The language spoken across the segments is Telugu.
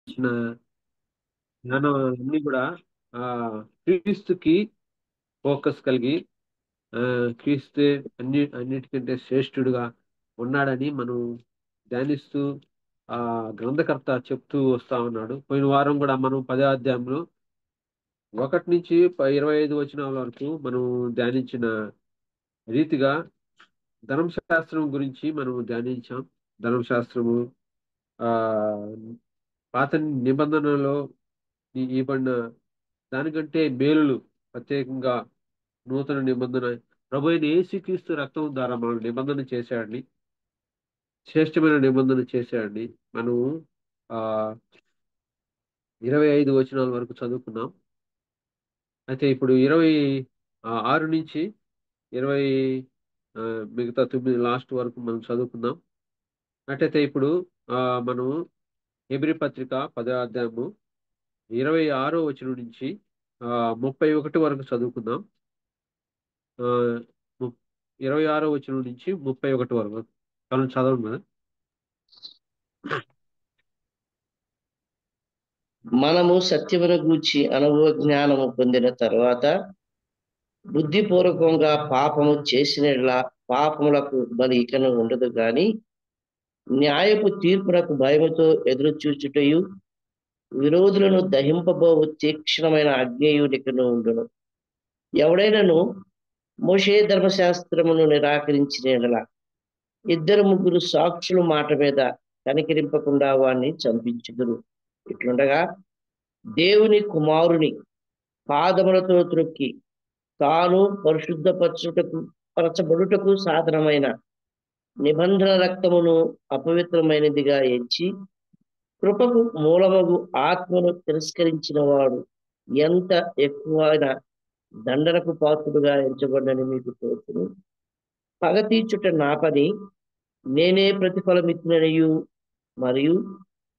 ఇచ్చిన జ్ఞానం అన్ని కూడా ఆ క్రీస్తుకి ఫోకస్ కలిగి ఆ క్రీస్తే అన్నిటికంటే శ్రేష్ఠుడుగా ఉన్నాడని మనం ధ్యానిస్తూ ఆ గ్రంథకర్త చెప్తూ వస్తా ఉన్నాడు. పోయిన వారం కూడా మనం 10వ అధ్యాయంలో 1 నుంచి 25 వచనాల వరకు మనం ధ్యానించిన రీతిగా ధర్మశాస్త్రం గురించి మనం ధ్యానించాం. ధర్మశాస్త్రము ఆ పాత నిబంధనలో ఇవ్వబడిన దానికంటే మేలులు, ప్రత్యేకంగా నూతన నిబంధన ప్రభు అయిన యేసుక్రీస్తు రక్తం ద్వారా మనం నిబంధన చేశాడని, శ్రేష్టమైన నిబంధన చేశాడని మనం ఆ 25 వచనాల వరకు చదువుకున్నాం. అయితే ఇప్పుడు 26 నుంచి 20 ఆ, మిగతా 9 లాస్ట్ వరకు మనం చదువుకుందాం. అటైతే ఇప్పుడు ఆ మనం హెబ్రీ పత్రిక 10వ అధ్యాయము 26వ వచనం నుంచి 31 వరకు చదువుకుందాం. ఆ, ము- 26వ వచనం నుంచి 31 వరకు మనం చదవండి కదా. మనము సత్యమును గూర్చి అనుభవ జ్ఞానము పొందిన తర్వాత బుద్ధిపూర్వకంగా పాపము చేసినట్లా పాపములకు బలి ఇకను ఉండదు గాని న్యాయపు తీర్పునకు భయముతో ఎదురు చూచుటయు విరోధులను దహింపబోవు తీక్షణమైన అగ్నియునికను ఉండును. ఎవడైనను మోషే ధర్మశాస్త్రమును నిరాకరించిన యెడల ఇద్దరు ముగ్గురు సాక్షుల మాట మీద కనికరింపకుండా వాణ్ణి చంపించుదురు. ఇట్లుండగా దేవుని కుమారుని పాదములతో త్రొక్కి తాను పరచబడుటకు సాధనమైన నిబంధన రక్తమును అపవిత్రమైనదిగా ఎంచి కృపకు మూలమగు ఆత్మను తిరస్కరించిన వాడు ఎంత ఎక్కువైన దండనకు పాత్రుడుగా ఎంచబడ్డని మీకు తోచును. పగ తీర్చుట నా పని, నేనే ప్రతిఫలమిత్తుననియు మరియు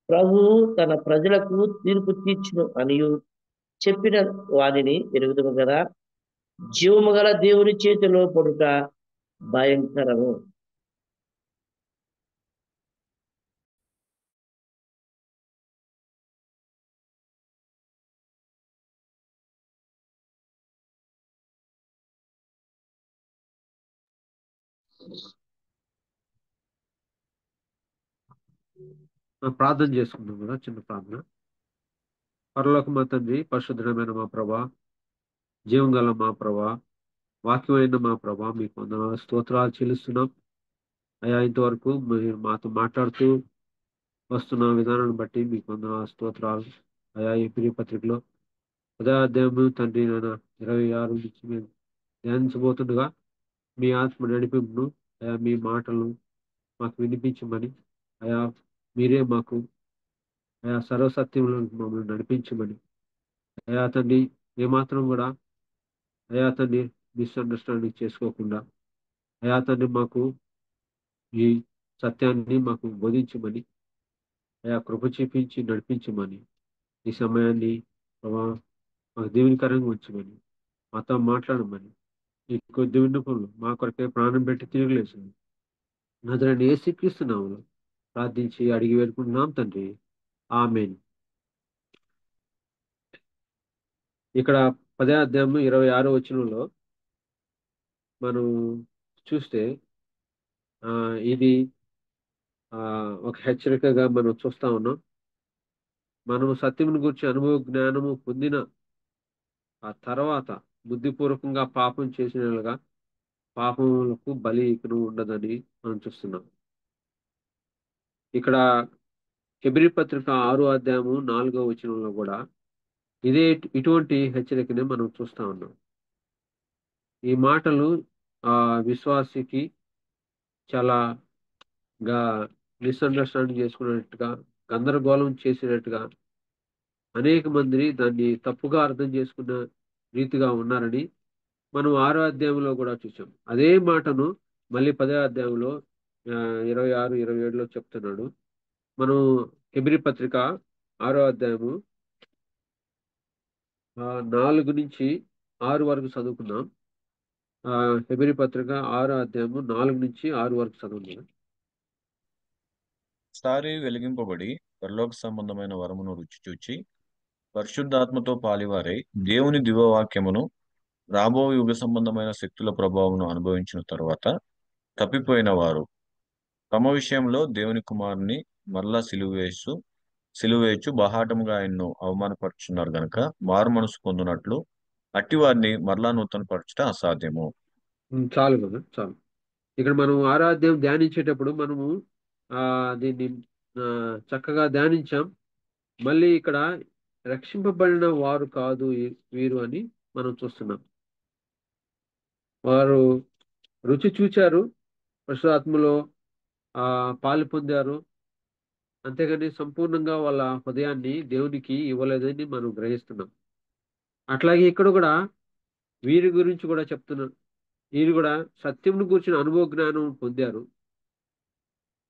ప్రభువు తన ప్రజలకు తీర్పు తీర్చును అనియు చెప్పిన వానిని ఎరుగుదుము కదా. జీవము గల దేవుని చేతిలో పడుట భయంకరము. ప్రార్థన చేసుకుందాం కదా, చిన్న ప్రార్థన. పరలోక మా తండ్రి, పరిశుద్ధమైన మా ప్రభా, జీవం గల మా ప్రభా, వాక్యమైన మా ప్రభా, మీకు వందనాలు స్తోత్రాలు చెల్లిస్తున్నాం. అయా ఇంతవరకు మీరు మాతో మాట్లాడుతూ వస్తున్న విధానాన్ని బట్టి మీకు వందనాలు స్తోత్రాలు. అయా ఈ ప్రియ పత్రికలో 10వ అధ్యాయము తండ్రి నాయన 26 నుంచి మేము ధ్యానించబోతుండగా మీ ఆత్మ నడిపింపును, అయా మీ మాటలను మాకు వినిపించమని, అయా మీరే మాకు అయా సర్వసత్యంలో మమ్మల్ని నడిపించమని, అయా తండ్రి ఏమాత్రం కూడా అయా తండ్రి మిస్అండర్స్టాండింగ్ చేసుకోకుండా అయా తండ్రి మాకు ఈ సత్యాన్ని మాకు బోధించమని, అయా కృప చూపించి నడిపించమని, ఈ సమయాన్ని ప్రభా మాకు దీవెనకరంగా ఉంచమని, మాతో మాట్లాడమని, ఈ కొద్ది విన్నపంలో మా కొరకే ప్రాణం పెట్టి తిరగలేసింది నజరేయుడైన యేసుక్రీస్తు నామములో ప్రార్థించి అడిగి వేడుకుంటున్నాం తండ్రి, ఆమేన్. ఇక్కడ 10వ అధ్యాయం 26వ వచనంలో మనం చూస్తే ఆ ఇది ఆ ఒక హెచ్చరికగా మనం చూస్తా ఉన్నాం. మనము సత్యమును గురించి అనుభవ జ్ఞానము పొందిన ఆ తర్వాత బుద్ధిపూర్వకంగా పాపం చేసినగా పాపములకు బలి ఇకను ఉండదని మనం చూస్తున్నాం. ఇక్కడ హెబ్రీ పత్రిక 6వ అధ్యాయము 4వ వచనంలో కూడా ఇదే ఇటువంటి హెచ్చరికనే మనం చూస్తా ఉన్నాం. ఈ మాటలు ఆ విశ్వాసికి చాలా గా మిస్అండర్స్టాండింగ్ చేసుకున్నట్టుగా, గందరగోళం చేసినట్టుగా, అనేక మంది దాన్ని తప్పుగా అర్థం చేసుకున్న రీతిగా ఉన్నారని మనం 6వ అధ్యాయంలో కూడా చూసాం. అదే మాటను మళ్ళీ 10వ అధ్యాయంలో 26, 27లో చెప్తున్నాడు. మనం హెబ్రీ పత్రిక 6వ అధ్యాయము 4 నుంచి 6 వరకు చదువుకున్నాం. హెబ్రీ పత్రిక 6వ అధ్యాయము 4 నుంచి 6 వరకు చదువుకున్నాం. సారి వెలిగింపబడి పరలోక సంబంధమైన వరమును రుచి చూచి పరిశుద్ధాత్మతో పాలివారై దేవుని దివ్యవాక్యమును రాబో యుగ సంబంధమైన శక్తుల ప్రభావమును అనుభవించిన తరువాత తప్పిపోయిన వారు తమ విషయంలో దేవుని కుమారుని మరలా సిలువేయచ్చు బహాటముగా ఆయన్ను అవమానపరుచున్నారు గనక మారు మనసు పొందినట్లు అట్టి వారిని మరలా నూతన పరచుట అసాధ్యము. చాలు కదా, చాలు. ఇక్కడ మనం ఆరాధ్యం ధ్యానించేటప్పుడు మనము దీన్ని చక్కగా ధ్యానించాం. మళ్ళీ ఇక్కడ రక్షింపబడిన వారు కాదు వీరు అని మనం చూస్తున్నాం. వారు రుచి చూచారు, పరిశుద్ధాత్మలో పాలు పొందారు, అంతేగాని సంపూర్ణంగా వాళ్ళ హృదయాన్ని దేవునికి ఇవ్వలేదని మనం గ్రహిస్తున్నాం. అట్లాగే ఇక్కడ కూడా వీరి గురించి కూడా చెప్తున్నాను. వీరు కూడా సత్యంను కూర్చుని అనుభవ జ్ఞానం పొందారు.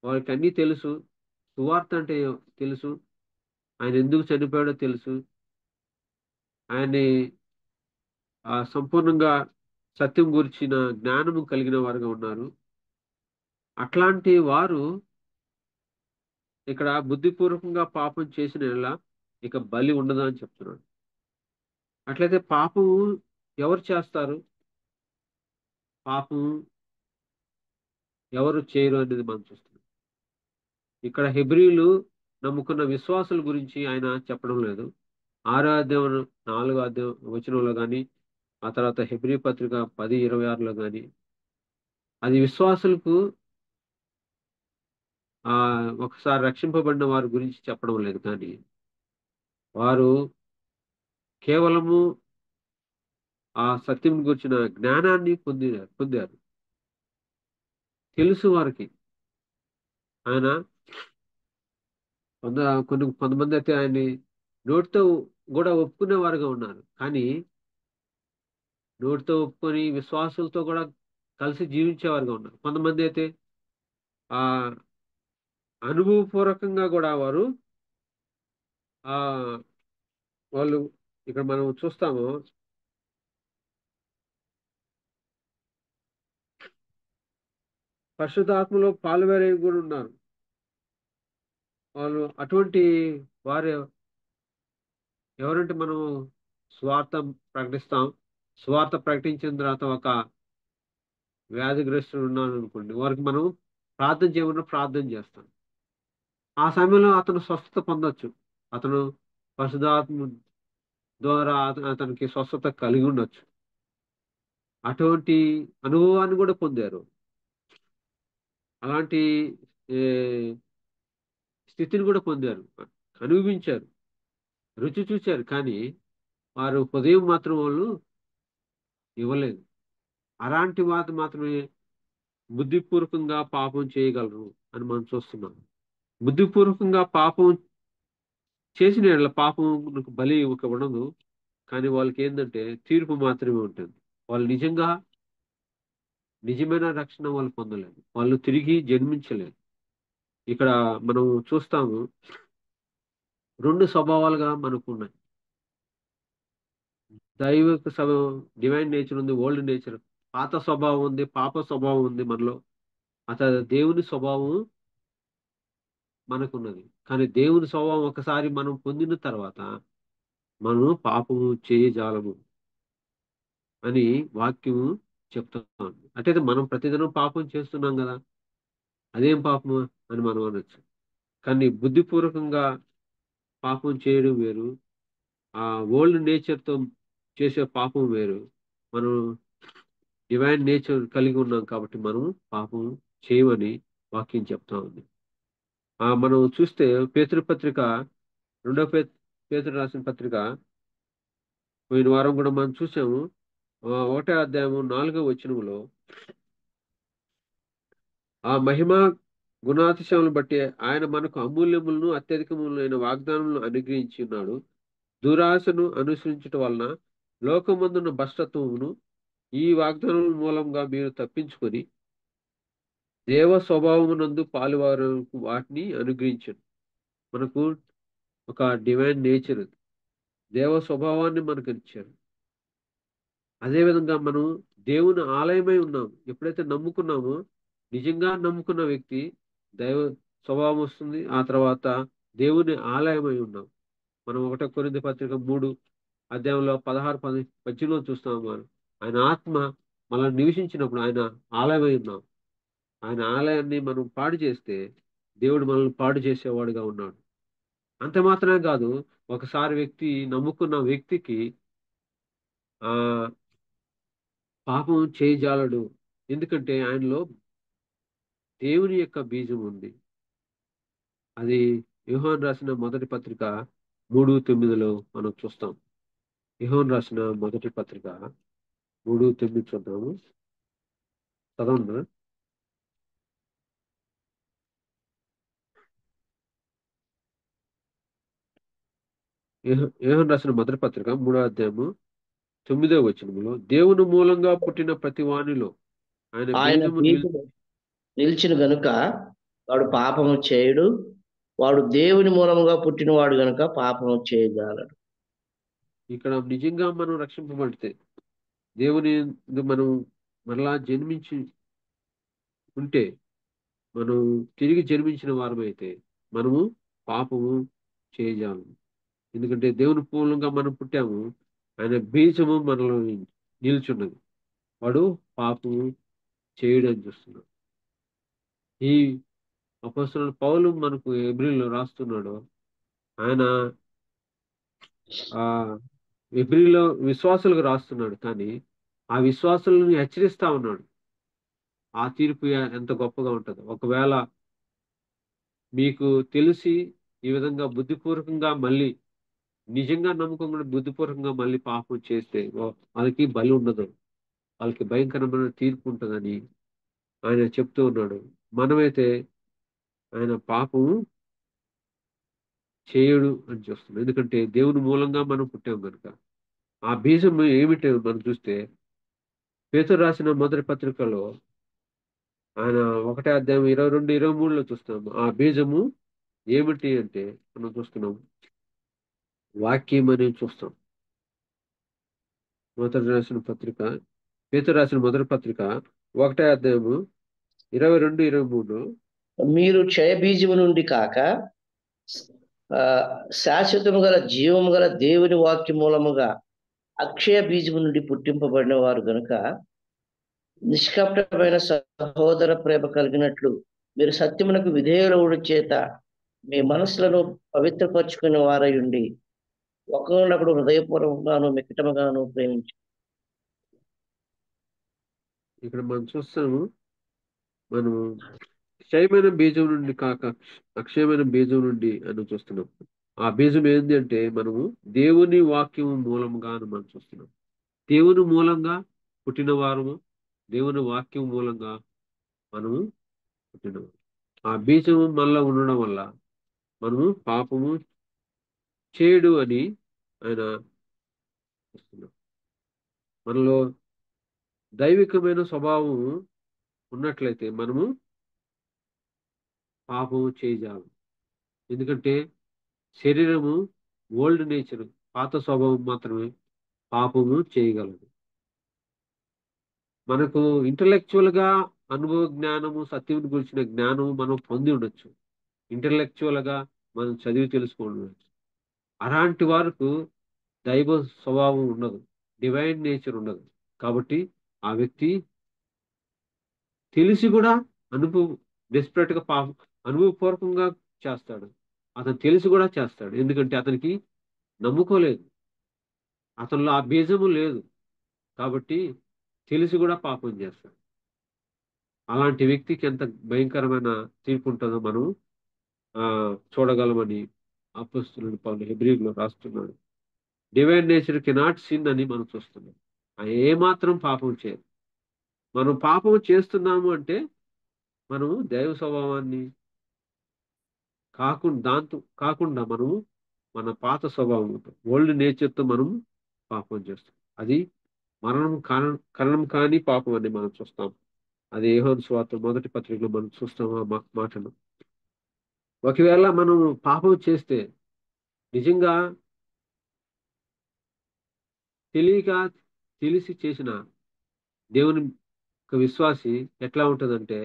వారికి అన్నీ తెలుసు, సువార్త అంటే తెలుసు, ఆయన ఎందుకు చనిపోయాడో తెలుసు, ఆయన్ని సంపూర్ణంగా సత్యం గురించిన జ్ఞానము కలిగిన వారుగా ఉన్నారు. అట్లాంటి వారు ఇక్కడ బుద్ధిపూర్వకంగా పాపం చేసిన ఇక బలి ఉండదు అని చెప్తున్నాడు. అట్లయితే పాపం ఎవరు చేస్తారు, పాపం ఎవరు చేయరు అనేది మనం చూస్తున్నాం. ఇక్కడ హెబ్రీలు నమ్ముకున్న విశ్వాసుల గురించి ఆయన చెప్పడం లేదు. 6వ అధ్యాయం 4వ అధ్యాయం వచనంలో కానీ, ఆ తర్వాత హెబ్రీ పత్రిక 10:26లో కానీ అది విశ్వాసులకు ఒకసారి రక్షింపబడిన వారి గురించి చెప్పడం లేదు. కానీ వారు కేవలము ఆ సత్యం గురించిన జ్ఞానాన్ని పొందారు. తెలుసు వారికి. ఆయన కొంతమంది అయితే ఆయన్ని నోటితో కూడా ఒప్పుకునే వారుగా ఉన్నారు. కానీ నోటితో ఒప్పుకొని విశ్వాసులతో కూడా కలిసి జీవించేవారుగా ఉన్నారు. కొంతమంది అయితే ఆ అనుభవపూర్వకంగా కూడా ఆ వాళ్ళు ఇక్కడ మనం చూస్తాము, పరిశుద్ధాత్మలో పాలువేరే కూడా ఉన్నారు. వాళ్ళు అటువంటి వారు ఎవరంటే మనం స్వార్థ ప్రకటిస్తాం. స్వార్థ ప్రకటించిన తర్వాత ఒక వ్యాధిగ్రస్తుడు ఉన్నాడు అనుకోండి, వారికి మనం ప్రార్థన చేయమని ప్రార్థన చేస్తాం. ఆ సమయంలో అతను స్వస్థత పొందొచ్చు. అతను పరిశుద్ధాత్మ ద్వారా అతనికి స్వస్థత కలిగి ఉండొచ్చు. అటువంటి అనుభవాన్ని కూడా పొందారు. అలాంటి ఏ, స్థితిని కూడా పొందారు, అనుభవించారు, రుచి చూచారు. కానీ వారు హృదయం మాత్రం వాళ్ళు ఇవ్వలేదు. అలాంటి వారు మాత్రమే బుద్ధిపూర్వకంగా పాపం చేయగలరు అని మనం చూస్తున్నాం. బుద్ధిపూర్వకంగా పాపం చేసిన యెడల పాపంకు బలి ఒక ఉండదు. కానీ వాళ్ళకి ఏంటంటే తీర్పు మాత్రమే ఉంటుంది. వాళ్ళు నిజమైన రక్షణ వాళ్ళు పొందలేదు. వాళ్ళు తిరిగి జన్మించలేదు. ఇక్కడ మనం చూస్తాము, 2 స్వభావాలుగా మనకు ఉన్నాయి. దైవిక స్వభావం, డివైన్ నేచర్ ఉంది, ఓల్డ్ నేచర్, పాత స్వభావం ఉంది, పాప స్వభావం ఉంది మనలో. అతను దేవుని స్వభావం మనకున్నది. కానీ దేవుని స్వభావం ఒకసారి మనం పొందిన తర్వాత మనం పాపము చేయజాలము అని వాక్యము చెప్తాం. అంటే మనం ప్రతిదినం పాపం చేస్తున్నాం కదా, అదేం పాపము అని మనం అనొచ్చు. కానీ బుద్ధిపూర్వకంగా పాపం చేయడం వేరు, ఆ ఓల్డ్ నేచర్తో చేసే పాపం వేరు. మనం డివైన్ నేచర్ కలిగి ఉన్నాం కాబట్టి మనం పాపం చేయమని వాక్యం చెప్తా ఉంది. మనం చూస్తే పేతురు పత్రిక, రెండో పేతురు రాసిన పత్రిక పోయిన వారం కూడా మనం చూసాము. 1వ అధ్యాయము 4వ వచనంలో ఆ మహిమ గుణాతిశయములను బట్టి ఆయన మనకు అమూల్యములను అత్యధికములైన వాగ్దానములను అనుగ్రహించి ఉన్నాడు. దురాశను అనుసరించటం వలన లోకమందున్న భ్రష్టత్వమును ఈ వాగ్దానం మూలంగా మీరు తప్పించుకొని దేవ స్వభావమునందు పాలువారు వాటిని అనుగ్రహించండి. మనకు ఒక డివైన్ నేచర్, దేవ స్వభావాన్ని మనకు ఇచ్చారు. అదేవిధంగా మనం దేవుని ఆలయమై ఉన్నాం. ఎప్పుడైతే నమ్ముకున్నామో, నిజంగా నమ్ముకున్న వ్యక్తి దైవ స్వభావం వస్తుంది. ఆ తర్వాత దేవుని ఆలయమై ఉన్నాం. మనం 1 కొరింథీ 3 అధ్యాయంలో 16-18 చూస్తాము. ఆయన ఆత్మ మనల్ని నివసించినప్పుడు ఆయన ఆలయమై ఉన్నాం. ఆయన ఆలయాన్ని మనం పాడు చేస్తే దేవుడు మనల్ని పాడు చేసేవాడుగా ఉన్నాడు. అంత మాత్రమే కాదు, ఒకసారి నమ్ముకున్న వ్యక్తికి ఆ పాపం చేయజాలడు. ఎందుకంటే ఆయనలో దేవుని యొక్క బీజం ఉంది. అది యోహాను రాసిన మొదటి పత్రిక 3:9 మనం చూస్తాం. యోహాను రాసిన మొదటి పత్రిక 3:9 చూద్దాము. చదవండి. యోహాను రాసిన మొదటి పత్రిక 3 అధ్యాయము 9 వచనములో, దేవుని మూలంగా పుట్టిన ప్రతి వానిలో ఆయన ఆయన బీజము బీజము నిలిచిన గనుక వాడు పాపము చేయడు. వాడు దేవుని మూలముగా పుట్టినవాడు గనుక పాపము చేయజాలడు. ఇక్కడ నిజంగా మనం రక్షింపబడితే, దేవుని యందు మనం మరలా జన్మించి ఉంటే, మనం తిరిగి జన్మించిన వారమైతే మనము పాపము చేయజాలము. ఎందుకంటే దేవుని మూలంగా మనం పుట్టాము. ఆయన బీజము మనలో నిల్చున్నది. వాడు పాపము చేయడం చూస్తున్నాడు. ఈ అపోస్తలుడు పౌలు మనకు హెబ్రీలో రాస్తున్నాడు. ఆయన ఆ హెబ్రీలో విశ్వాసులకు రాస్తున్నాడు, కానీ ఆ విశ్వాసులను హెచ్చరిస్తా ఉన్నాడు. ఆ తీర్పు ఎంత గొప్పగా ఉంటుందో. ఒకవేళ మీకు తెలిసి ఈ విధంగా బుద్ధిపూర్వకంగా మళ్ళీ నిజంగా నమ్మకం కూడా బుద్ధిపూర్వకంగా మళ్ళీ పాపం చేస్తే వాళ్ళకి బలి ఉండదు, వాళ్ళకి భయంకరమైన తీర్పు ఉంటుందని ఆయన చెప్తూ ఉన్నాడు. మనమైతే ఆయన పాపం చేయడు అని చూస్తున్నాం. ఎందుకంటే దేవుని మూలంగా మనం పుట్టాం కనుక. ఆ బీజం ఏమిటి మనం చూస్తే, పేతురు రాసిన మొదటి పత్రికలో ఆయన 1 అధ్యాయం 22-23 చూస్తాము. ఆ బీజము ఏమిటి అంటే మనం చూస్తున్నాం, వాక్యం అని చూస్తాం. మొదటి రాసిన పత్రిక పేతురు రాసిన మొదటి పత్రిక 1 అధ్యాయము 22-23. మీరు క్షయ బీజము నుండి కాక శాశ్వతము గల జీవము గల దేవుని వాక్య మూలముగా అక్షయ బీజము నుండి పుట్టింపబడిన వారు గనుక నిష్కపటమైన సహోదర ప్రేమ కలిగినట్లు మీరు సత్యమునకు విధేయులవుడు చేత మీ మనసులను పవిత్రపరచుకునే వారై ఉండి ఒకరినొకడు హృదయపూర్వకంగాను మిక్కటముగాను ప్రేమించు. ఇక్కడ మనం చూస్తాము, మనము క్షయమైన బీజం నుండి కాక అక్షయమైన బీజం నుండి అని చూస్తున్నాం. ఆ బీజం ఏంది అంటే మనము దేవుని వాక్యం మూలంగా అని మనం చూస్తున్నాం. దేవుని మూలంగా పుట్టిన వారము, దేవుని వాక్యం మూలంగా మనము పుట్టినవారు. ఆ బీజము మనలో ఉండడం వల్ల మనము పాపము చేయడు అని ఆయన చూస్తున్నాం. మనలో దైవికమైన స్వభావం ఉన్నట్లయితే మనము పాపము చేయజాలం. ఎందుకంటే శరీరము ఓల్డ్ నేచర్, పాత స్వభావం మాత్రమే పాపము చేయగలదు. మనకు ఇంటలెక్చువల్ గా అనుభవ జ్ఞానము, సత్యం గురించిన జ్ఞానము మనం పొంది ఉండొచ్చు. ఇంటలెక్చువల్ గా మనం చదివి తెలుసుకొని ఉండొచ్చు. అలాంటి వారికి దైవ స్వభావం ఉండదు, డివైన్ నేచర్ ఉండదు. కాబట్టి ఆ వ్యక్తి తెలిసి కూడా అనుభవం డెస్పరేట్ గా అనుభవపూర్వకంగా చేస్తాడు. అతను తెలిసి కూడా చేస్తాడు. ఎందుకంటే అతనికి నమ్ముకోలేదు, అతనిలో ఆ బీజము లేదు. కాబట్టి తెలిసి కూడా పాపం చేస్తాడు. అలాంటి వ్యక్తికి ఎంత భయంకరమైన తీర్పు ఉంటుందో మనం ఆ చూడగలమని అపోస్తలుడు పౌలు హెబ్రీయులో రాస్తున్నాడు. డివైన్ నేచర్ కెనాట్ సిన్ అని మనం చూస్తున్నాం. ఆయన ఏమాత్రం పాపం చేయదు. మనం పాపం చేస్తున్నాము అంటే మనము దైవ స్వభావాన్ని కాకుండా మనము మన పాత స్వభావం ఓల్డ్ నేచర్ తో మనం పాపం చేస్తాం. అది మరణం కారణం కాని పాపం అని మనం చూస్తాం. అది యోహాను సువార్త మొదటి పత్రికలో మనం చూస్తాం ఆ మాటను. ఒకవేళ మనం పాపం చేస్తే నిజంగా తెలియక తెలిసి చేసిన దేవుని యొక్క విశ్వాసి ఎట్లా ఉంటుందంటే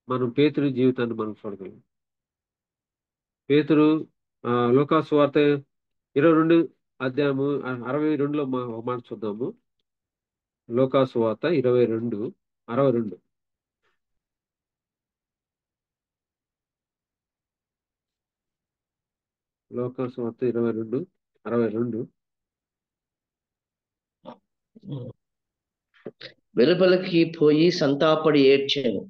మనం పేతురు జీవితాన్ని మనం చూడగలం. పేతురు లూకాసు వార్త 22 అధ్యాయము 62లో ఒక మాట చూద్దాము. లూకాసు వార్త 62:62. లూకాసు వార్త 22:62. వెలుపలికి పోయి సంతాపడి ఏడ్చాను.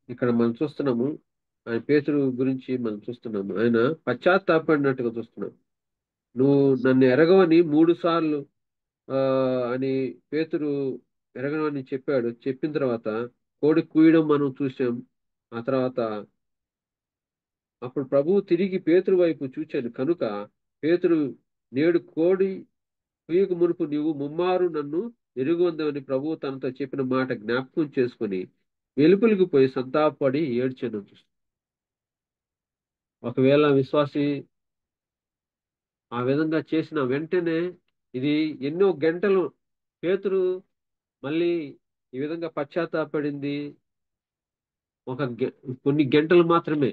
ఇక్కడ మనం చూస్తున్నాము, ఆయన పేతురు గురించి మనం చూస్తున్నాము. ఆయన పశ్చాత్తాపడినట్టుగా చూస్తున్నాం. నువ్వు నన్ను ఎరగవని 3 సార్లు అని పేతురు ఎరగనని చెప్పాడు. చెప్పిన తర్వాత కోడి కూయడం మనం చూసాం. ఆ తర్వాత అప్పుడు ప్రభువు తిరిగి పేతురు వైపు చూచాను కనుక పేతురు, నేడు కోడి కుయ్యకు మునుపు నీవు ముమ్మారు నన్ను ఎరుగొందవని ప్రభువు తనతో చెప్పిన మాట జ్ఞాపకం చేసుకుని వెలుపలికి పోయి సంతాపడి ఏడ్చాను. ఒకవేళ విశ్వాసి ఆ విధంగా చేసిన వెంటనే ఇది ఎన్నో గంటలు పేతురు మళ్ళీ ఈ విధంగా పశ్చాత్తాపడింది కొన్ని గంటలు మాత్రమే.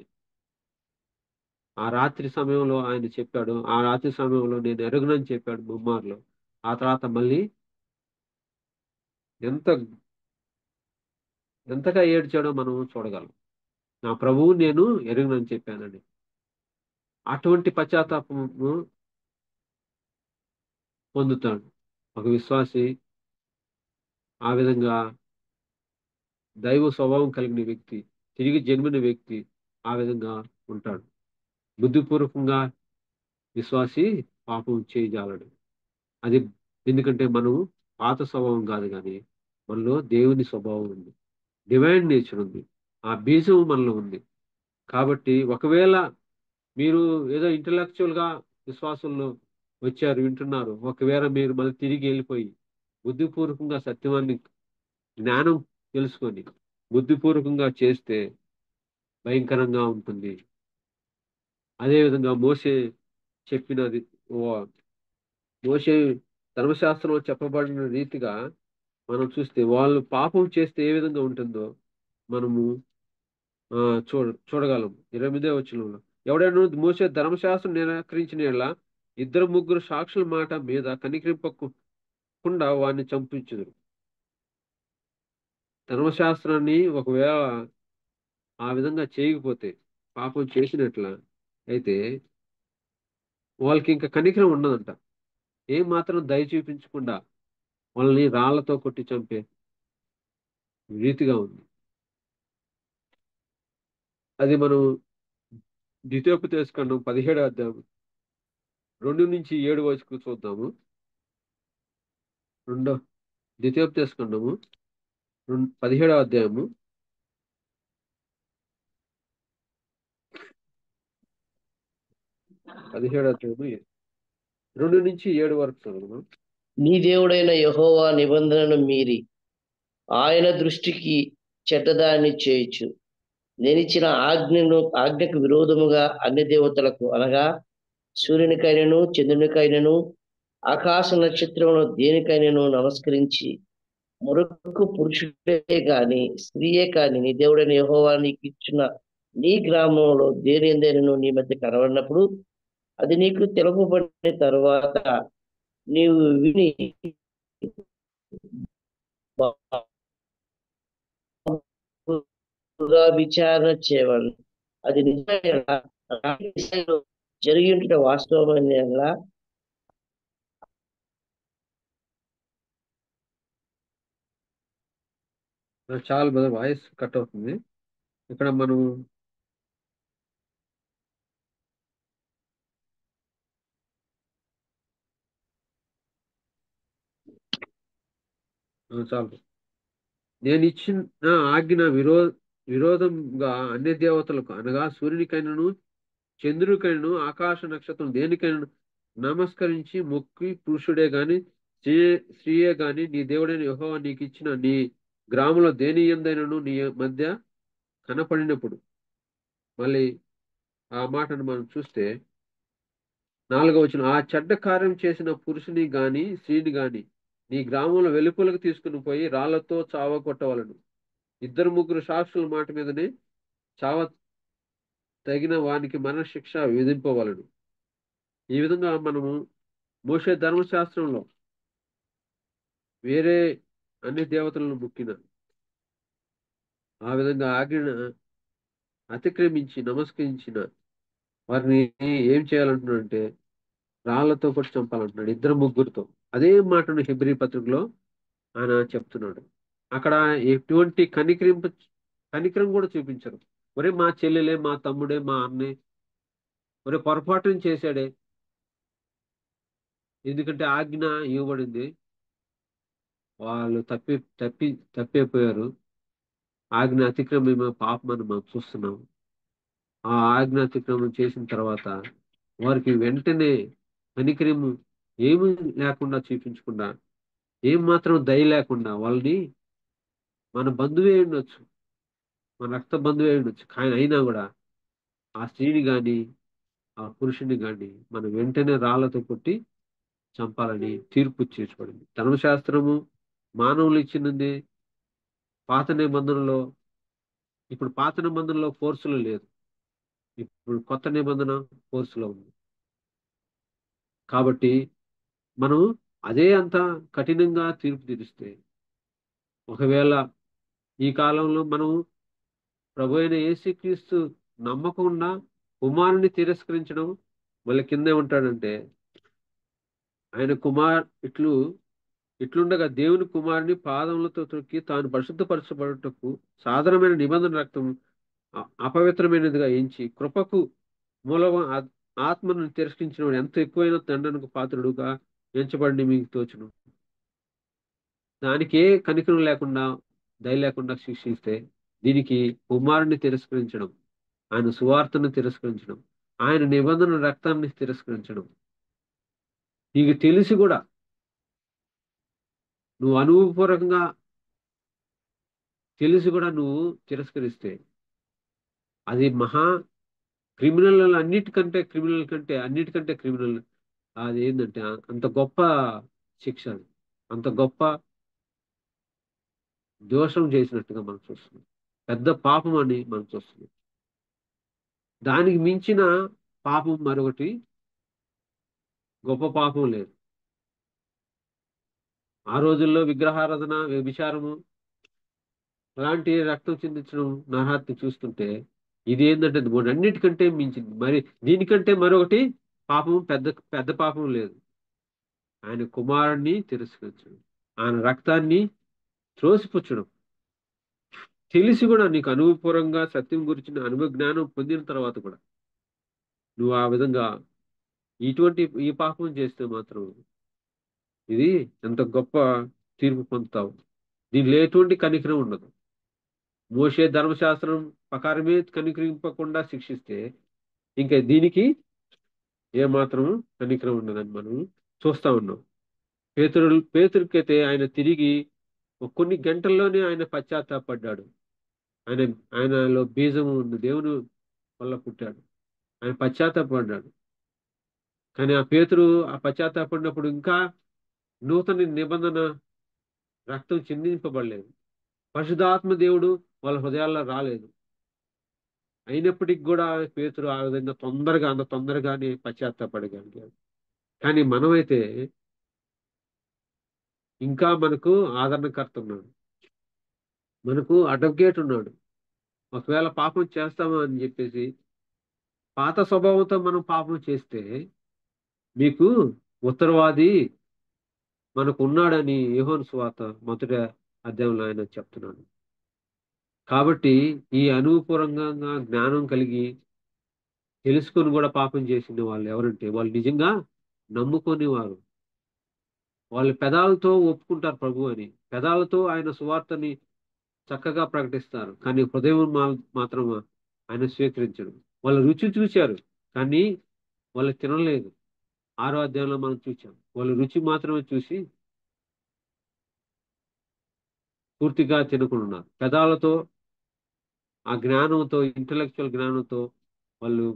ఆ రాత్రి సమయంలో ఆయన చెప్పాడు, ఆ రాత్రి సమయంలో నేను ఎరుగునని చెప్పాడు ముమ్మార్లు. ఆ తర్వాత మళ్ళీ ఎంత ఎంతగా ఏడ్చాడో మనం చూడగలం. నా ప్రభువు నేను ఎరుగునని చెప్పానని. అటువంటి పశ్చాత్తాపము పొందుతాడు ఒక విశ్వాసి. ఆ విధంగా దైవ స్వభావం కలిగిన వ్యక్తి, తిరిగి జన్మిన వ్యక్తి ఆ విధంగా ఉంటాడు. బుద్ధిపూర్వకంగా విశ్వాసి పాపం చేయజాలడు. అది ఎందుకంటే మనం పాత స్వభావం కాదు, కానీ మనలో దేవుని స్వభావం ఉంది, డివైన్ నేచర్ ఉంది, ఆ బీజం మనలో ఉంది. కాబట్టి ఒకవేళ మీరు ఏదో ఇంటలెక్చువల్ గా విశ్వాసంలో వచ్చారు, వింటున్నారు, ఒకవేళ మీరు మళ్ళీ తిరిగి వెళ్ళిపోయి బుద్ధిపూర్వకంగా సత్యవాన్ని జ్ఞానం తెలుసుకొని బుద్ధిపూర్వకంగా చేస్తే భయంకరంగా ఉంటుంది. అదేవిధంగా మోషే చెప్పినది, మోషే ధర్మశాస్త్రంలో చెప్పబడిన రీతిగా మనం చూస్తే వాళ్ళు పాపం చేస్తే ఏ విధంగా ఉంటుందో మనము చూడగలం. 28వ వచనంలో ఎవడైనా మోషే ధర్మశాస్త్రం నిరాకరించిన యెడల 2-3 సాక్షుల మాట మీద కనికరింపకుండా వాడిని చంపించుదురు. ధర్మశాస్త్రాన్ని ఒకవేళ ఆ విధంగా చేయకపోతే, పాపం చేసినట్ల అయితే వాళ్ళకి ఇంకా కనికరం ఉండదంట. ఏం మాత్రం దయ చూపించకుండా వాళ్ళని రాళ్లతో కొట్టి చంపే రీతిగా ఉంది. అది మనం ద్వితీయోపదేశకాండం 17వ అధ్యాయం 2-7 వరకు చూద్దాము. ద్వితీయోపదేశకాండము 17వ అధ్యాయము 2-7 వరకు చదువుదాం. నీ దేవుడైన యెహోవా నిబంధనను మీరి ఆయన దృష్టికి చెడ్డదాన్ని చేయుచు నేనిచ్చిన ఆజ్ఞకు విరోధముగా అన్ని దేవతలకు అనగా సూర్యునికైనను చంద్రునికైనను ఆకాశ నక్షత్రమును దేనికైనను నమస్కరించి మరొక పురుషుడే గాని స్త్రీయే కాని నీ దేవుడైన యెహోవా నీకు ఇచ్చిన నీ గ్రామంలో దేని ఎందైనను నీ మధ్య కనబడినప్పుడు అది నీకు తెలుపబడిన తరువాత నీవు విని బాగుగా విచారణ చేయవాలి. అది నిజమైన జరిగి ఉంటే వాస్తవమైన చాలా బాగా వాయిస్ కట్ అవుతుంది. ఇక్కడ మనం చాలు. నేను ఇచ్చిన ఆజ్ఞ విరోధంగా అన్ని దేవతలకు అనగా సూర్యునికైనను చంద్రునికైనను ఆకాశ నక్షత్రం దేనికైనా నమస్కరించి మొక్కి పురుషుడే గాని స్త్రీయే గాని నీ దేవుడైన యెహోవా నీకు ఇచ్చిన నీ గ్రామంలో దేని ఎందైనను నీ మధ్య కనపడినప్పుడు. మళ్ళీ ఆ మాటను మనం చూస్తే 4వ వచనం, ఆ చెడ్డ కార్యం చేసిన పురుషుని గాని స్త్రీని గాని నీ గ్రామంలో వెలుపలకు తీసుకుని పోయి రాళ్లతో చావగొట్టవలను. 2-3 సాక్షుల మాట మీదనే చావ తగిన వానికి మరణశిక్ష విధింపవలెను. ఈ విధంగా మనము మోషే ధర్మశాస్త్రంలో వేరే అన్ని దేవతలను మొక్కిన ఆ విధంగా ఆజ్ఞను అతిక్రమించి నమస్కరించిన వారిని ఏం చేయాలంటున్నాడంటే రాళ్లతో కొట్టి చంపాలంటున్నాడు, ఇద్దరు ముగ్గురితో. అదే మాటను హెబ్రీ పత్రికలో ఆయన చెప్తున్నాడు. అక్కడ ఎటువంటి కనికరం కూడా చూపించరు. ఒరే మా చెల్లెలే, మా తమ్ముడే, మా అన్నే, ఒరే పొరపాటుని చేశాడే, ఎందుకంటే ఆజ్ఞ ఇవ్వబడింది, వాళ్ళు తప్పిపోయారు, ఆజ్ఞ అతిక్రమమే పాపం అని మనం చూస్తున్నాం. ఆ ఆజ్ఞ అతిక్రమం చేసిన తర్వాత వారికి వెంటనే కనికరము ఏమీ లేకుండా చూపించకుండా, ఏం మాత్రం దయ లేకుండా వాళ్ళని, మన బంధువే ఉండొచ్చు, మన రక్త బంధువే ఉండొచ్చు, కానీ అయినా కూడా ఆ స్త్రీని గాని ఆ పురుషుని గాని మనం వెంటనే రాళ్లతో కొట్టి చంపాలని తీర్పు చేర్చబడింది. ధర్మశాస్త్రము మానవులు ఇచ్చినది పాత నిబంధనలో. ఇప్పుడు పాత నిబంధనలో ఫోర్సులు లేదు, ఇప్పుడు కొత్త నిబంధన ఫోర్సులో ఉంది. కాబట్టి మనం అదే అంత కఠినంగా తీర్పు తీరిస్తే, ఒకవేళ ఈ కాలంలో మనం ప్రభు అయిన యేసుక్రీస్తు నమ్మకుండా కుమారుని తిరస్కరించడం, మళ్ళీ కింద ఏమంటాడంటే ఆయన ఇట్లుండగా దేవుని కుమారుని పాదములతో తొక్కి తాను పరిశుద్ధపరచబడుటకు సాధారణమైన నిబంధన రక్తం అపవిత్రమైనదిగా ఎంచి కృపకు మూలవ ఆత్మను తిరస్కరించిన వాడు ఎంత ఎక్కువైన దండనకు పాత్రుడుగా ఎంచబడిన మీకు తోచును. దానికే కనికరం లేకుండా దయ లేకుండా శిక్షిస్తే, దీనికి కుమారుని తిరస్కరించడం, ఆయన సువార్తను తిరస్కరించడం, ఆయన నిబంధన రక్తాన్ని తిరస్కరించడం, నీకు తెలిసి కూడా నువ్వు అనుభవపూర్వకంగా తెలిసి కూడా నువ్వు తిరస్కరిస్తే, అది మహా అన్నిటికంటే క్రిమినల్. అది ఏంటంటే అంత గొప్ప శిక్ష, అది అంత గొప్ప దోషం చేసినట్టుగా మనం చూస్తున్నాం, పెద్ద పాపం అని మనం చూస్తున్నాం. దానికి మించిన పాపం మరొకటి, గొప్ప పాపం లేదు. ఆ రోజుల్లో విగ్రహారాధన, వ్యభిచారము, అలాంటి రక్తం చిందించడం, నరహత్య చూస్తుంటే, ఇది ఏంటంటే అన్నిటికంటే మించింది. మరి దీనికంటే మరొకటి పాపం, పెద్ద పెద్ద పాపం లేదు. ఆయన కుమారుణ్ణి తిరస్కరించడం, ఆయన రక్తాన్ని త్రోసిపుచ్చడం, తెలిసి కూడా నీకు అనుభవపూర్వంగా సత్యం గురించిన అనుభవ జ్ఞానం పొందిన తర్వాత కూడా నువ్వు ఆ విధంగా ఈ పాపం చేస్తే మాత్రం ఇది ఎంత గొప్ప తీర్పు పొందుతావు. దీనిలో ఎటువంటి కనికరం ఉండదు. మోషే ధర్మశాస్త్రం ప్రకారమే కనికరింపకుండా శిక్షిస్తే, ఇంకా దీనికి ఏమాత్రం కనికరం ఉండదని మనం చూస్తా ఉన్నాం. పేతురుకైతే ఆయన తిరిగి కొన్ని గంటల్లోనే ఆయన పశ్చాత్తాపడ్డాడు. ఆయన ఆయనలో బీజము ఉంది, దేవుని వల్ల పుట్టాడు, ఆయన పశ్చాత్తాపడ్డాడు. కానీ ఆ పేతురు ఆ పశ్చాత్తాపడినప్పుడు ఇంకా నూతన నిబంధన రక్తం చిందింపబడలేదు, పరిశుద్ధాత్మ దేవుడు వాళ్ళ హృదయాల్లో రాలేదు. అయినప్పటికి కూడా పేతురు ఆ విధంగా అంత తొందరగానే పశ్చాత్తాపడగలిగాడు. కానీ మనమైతే ఇంకా మనకు ఆదరణకర్త ఉన్నాడు, మనకు అడ్వకేట్ ఉన్నాడు. ఒకవేళ పాపం చేస్తామా అని చెప్పేసి పాత స్వభావంతో మనం పాపం చేస్తే, మీకు ఉత్తరవాది మనకు ఉన్నాడని యోహాను సువార్త 1వ అధ్యాయంలో ఆయన చెప్తున్నాడు. కాబట్టి ఈ అనుభవపూర్వకంగా జ్ఞానం కలిగి తెలుసుకొని కూడా పాపం చేసిన వాళ్ళు ఎవరంటే, వాళ్ళు నిజంగా నమ్ముకొని వారు. వాళ్ళు పెదాలతో ఒప్పుకుంటారు ప్రభు అని, పెదాలతో ఆయన సువార్తని చక్కగా ప్రకటిస్తారు, కానీ హృదయం మాత్రం ఆయన స్వీకరించడు. వాళ్ళు రుచి చూశారు, కానీ వాళ్ళు తినలేదు. 6వ అధ్యాయంలో మనం చూసాం, వాళ్ళు రుచి మాత్రమే చూసి పూర్తిగా తినకుండా ఉన్నారు. పెదాలతో, ఆ జ్ఞానంతో, ఇంటలెక్చువల్ జ్ఞానంతో వాళ్ళు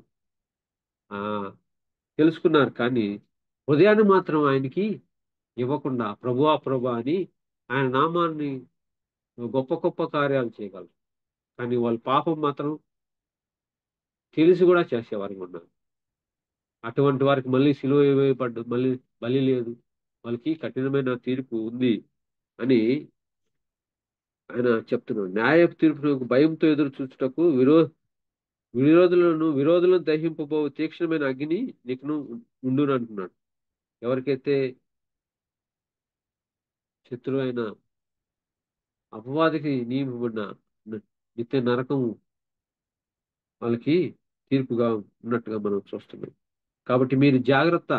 ఆ తెలుసుకున్నారు, కానీ హృదయాన్ని మాత్రం ఆయనకి ఇవ్వకుండా ప్రభువా ప్రభా అని ఆయన నామాన్ని గొప్ప గొప్ప కార్యాలు చేయగలరు, కానీ వాళ్ళ పాపం మాత్రం తెలిసి కూడా చేసేవారు ఉన్నారు. అటువంటి వారికి మళ్ళీ సిలువ వేయబడ్డు, మళ్ళీ బలి లేదు, వాళ్ళకి కఠినమైన తీర్పు ఉంది అని ఆయన చెప్తున్నాడు. న్యాయ తీర్పునకు భయంతో ఎదురు చూచుటకు విరోధులను దహింపబో తీక్షణమైన అగ్ని నీకును ఉండును అంటున్నాడు. ఎవరికైతే శత్రువు అయిన అపవాదికి నియమింపబడిన నిత్య నరకం వాళ్ళకి తీర్పుగా ఉన్నట్టుగా మనం చూస్తున్నాం. కాబట్టి మీరు జాగ్రత్త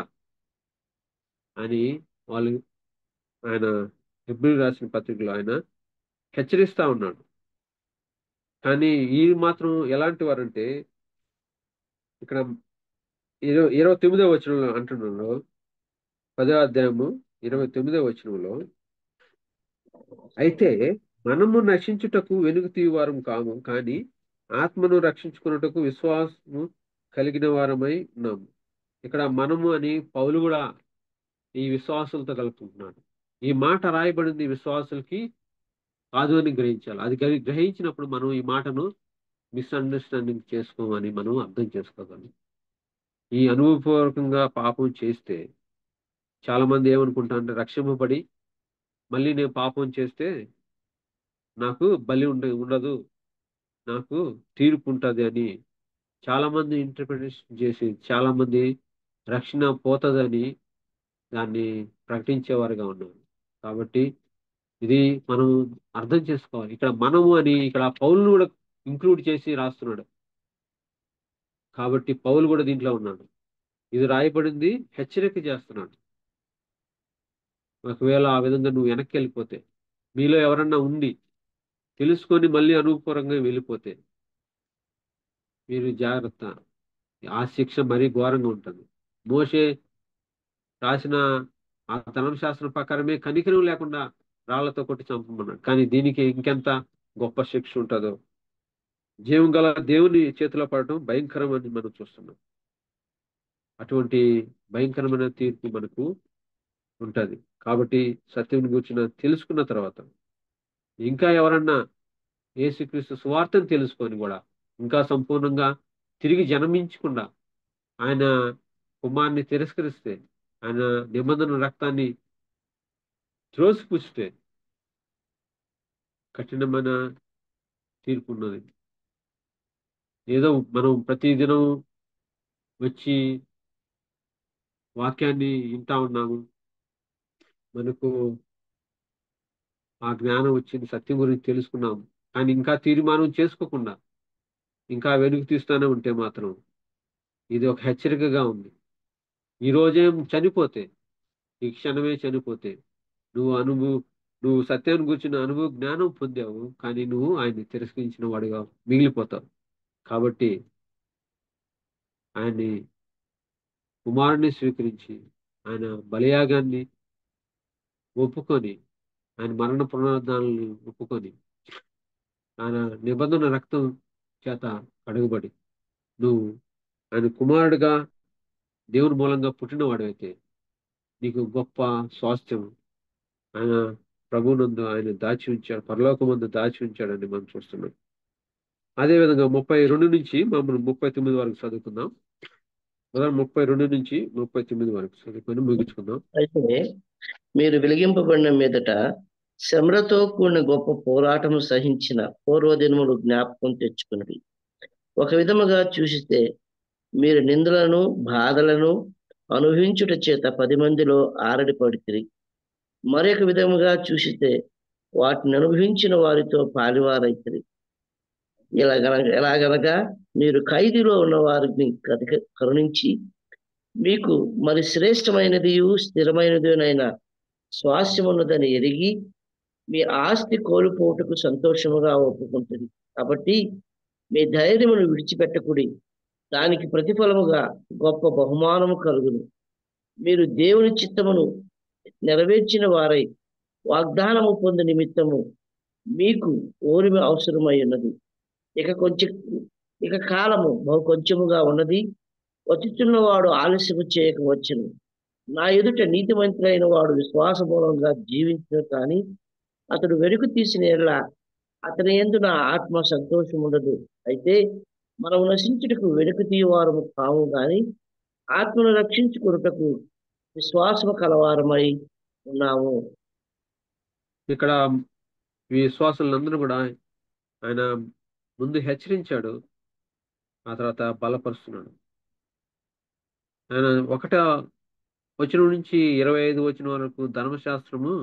అని వాళ్ళు ఆయన హెబ్రీ రాసిన పత్రికలో ఆయన హెచ్చరిస్తా ఉన్నాడు. కానీ ఈ మాత్రం ఎలాంటి వారంటే ఇక్కడ 29వ వచనంలో అంటున్నాడు, 10వ అధ్యాయము 29వ వచనంలో, అయితే మనము నశించుటకు వెనుక తీయవారం కాము, కానీ ఆత్మను రక్షించుకున్నటకు విశ్వాసము కలిగిన వారమై ఉన్నాము. ఇక్కడ మనము అని పౌలు కూడా ఈ విశ్వాసులతో కలుపుకుంటున్నాడు. ఈ మాట రాయబడింది విశ్వాసులకి కాదు అని గ్రహించాలి. అది గ్రహించినప్పుడు మనం ఈ మాటను మిస్అండర్స్టాండింగ్ చేసుకోమని మనం అర్థం చేసుకోగలం. ఈ అనుభవపూర్వకంగా పాపం చేస్తే చాలా మంది ఏమనుకుంటారంటే, రక్షింపబడి మళ్ళీ నేను పాపం చేస్తే నాకు బలి ఉండదు, నాకు తీర్పు ఉంటుంది అని చాలా మంది ఇంటర్ప్రిటేషన్ చేసి, చాలా మంది రక్షణ పోతుందని దాన్ని ప్రకటించేవారుగా ఉన్నారు. కాబట్టి ఇది మనం అర్థం చేసుకోవాలి. ఇక్కడ మనము అని ఇక్కడ పౌలును కూడా ఇంక్లూడ్ చేసి రాస్తున్నాడు. కాబట్టి పౌలు కూడా దీంట్లో ఉన్నాడు. ఇది రాయబడింది హెచ్చరిక చేస్తున్నాడు. ఒకవేళ ఆ విధంగా నువ్వు వెనక్కి వెళ్ళిపోతే, మీలో ఎవరన్నా ఉండి తెలుసుకొని మళ్ళీ అనుభవపూర్వకంగా వెళ్ళిపోతే మీరు జాగ్రత్త, ఆ శిక్ష మరీ ఘోరంగా ఉంటుంది. మోషే రాసిన ఆ ధర్మశాస్త్రం ప్రకారమే కనికరం లేకుండా రాళ్లతో కొట్టి చంపమన్నాడు. కానీ దీనికి ఇంకెంత గొప్ప శిక్ష ఉంటుందో, జీవం గల దేవుని చేతిలో పడటం భయంకరం అని మనం చూస్తున్నాం. అటువంటి భయంకరమైన తీర్పు మనకు ఉంటది. కాబట్టి సత్యం గురించి తెలుసుకున్న తర్వాత ఇంకా ఎవరన్నా యేసుక్రీస్తు సువార్తను తెలుసుకొని కూడా ఇంకా సంపూర్ణంగా తిరిగి జన్మించకుండా ఆయన కుమారుని తిరస్కరిస్తే, ఆయన నిబంధన రక్తాన్ని త్రోసిపుచ్చితే కఠినమైన తీర్పు ఉన్నది. ఏదో మనం ప్రతిదినం వచ్చి వాక్యాన్ని వింటా ఉన్నాము, మనకు ఆ జ్ఞానం వచ్చింది, సత్యం గురించి తెలుసుకున్నాము, కానీ ఇంకా తీర్మానం చేసుకోకుండా ఇంకా వెనుక తీస్తూనే ఉంటే మాత్రం ఇది ఒక హెచ్చరికగా ఉంది. ఈ రోజేం చనిపోతే, ఈ క్షణమే చనిపోతే నువ్వు సత్యాన్ని గురించిన అనుభవ జ్ఞానం పొందావు, కానీ నువ్వు ఆయన్ని తిరస్కరించిన వాడిగా మిగిలిపోతావు. కాబట్టి ఆయన్ని కుమారుని స్వీకరించి ఆయన బలియాగాన్ని ఒప్పుకొని, ఆయన మరణ పునరుద్ధానాన్ని ఒప్పుకొని, ఆయన నిబంధన రక్తం చేత కడుగుబడి నువ్వు ఆయన కుమారుడిగా దేవుని మూలంగా పుట్టినవాడైతే నీకు గొప్ప స్వాస్థ్యం ఆయన ప్రభునందు ఆయన దాచి ఉంచాడు, పరలోకమందు దాచి ఉంచాడని మనం చూస్తున్నాం. అదేవిధంగా 32 నుంచి మనం 39 వరకు చదువుకుందాం. 32 నుంచి 39 వరకు చదువుకొని ముగించుకుందాం. అయితే మీరు వెలిగింపబడిన మీదట శ్రమలతో కూడిన గొప్ప పోరాటము సహించిన పూర్వదినములు జ్ఞాపకం తెచ్చుకున్నది. ఒక విధముగా చూసితే మీరు నిందలను బాధలను అనుభవించుట చేత 10 మందిలో ఆరడి పడితిరి. మరొక విధముగా చూసితే వాటిని అనుభవించిన వారితో పాలివారైతిరి. ఎలాగనగా మీరు ఖైదీలో ఉన్న వారిని కరుణించి మీకు మరి శ్రేష్టమైనది స్థిరమైనదినైన స్వాస్థ్యమున్నదని ఎరిగి మీ ఆస్తి కోల్పోటుకు సంతోషముగా ఒప్పుకుంటుంది. కాబట్టి మీ ధైర్యమును విడిచిపెట్టకుడి, దానికి ప్రతిఫలముగా గొప్ప బహుమానము కలుగును. మీరు దేవుని చిత్తమును నెరవేర్చిన వారై వాగ్దానము పొంది నిమిత్తము మీకు ఓరిమి అవసరమై ఉన్నది. ఇక కాలము బహు కొంచెముగా ఉన్నది. వచ్చుచున్నవాడు ఆలస్యము చేయకవచ్చును. నా ఎదుట నీతిమంతులైన వాడు విశ్వాసమూలంగా జీవించిన కానీ అతడు వెనుక తీసిన ఎడల అతని యందు నా ఆత్మ సంతోషం ఉండదు. అయితే మనము నశించుటకు వెనుక తీయవారము కాము గాని ఆత్మను రక్షించుకొనుటకు విశ్వాసము కలవారమై ఉన్నాము. ఇక్కడ ఈ విశ్వాసులందరూ కూడా ఆయన ముందు హెచ్చరించాడు, ఆ తర్వాత బలపరుస్తున్నాడు. ఆయన ఒకటో వచనం నుంచి 25 వచనం వరకు ధర్మశాస్త్రము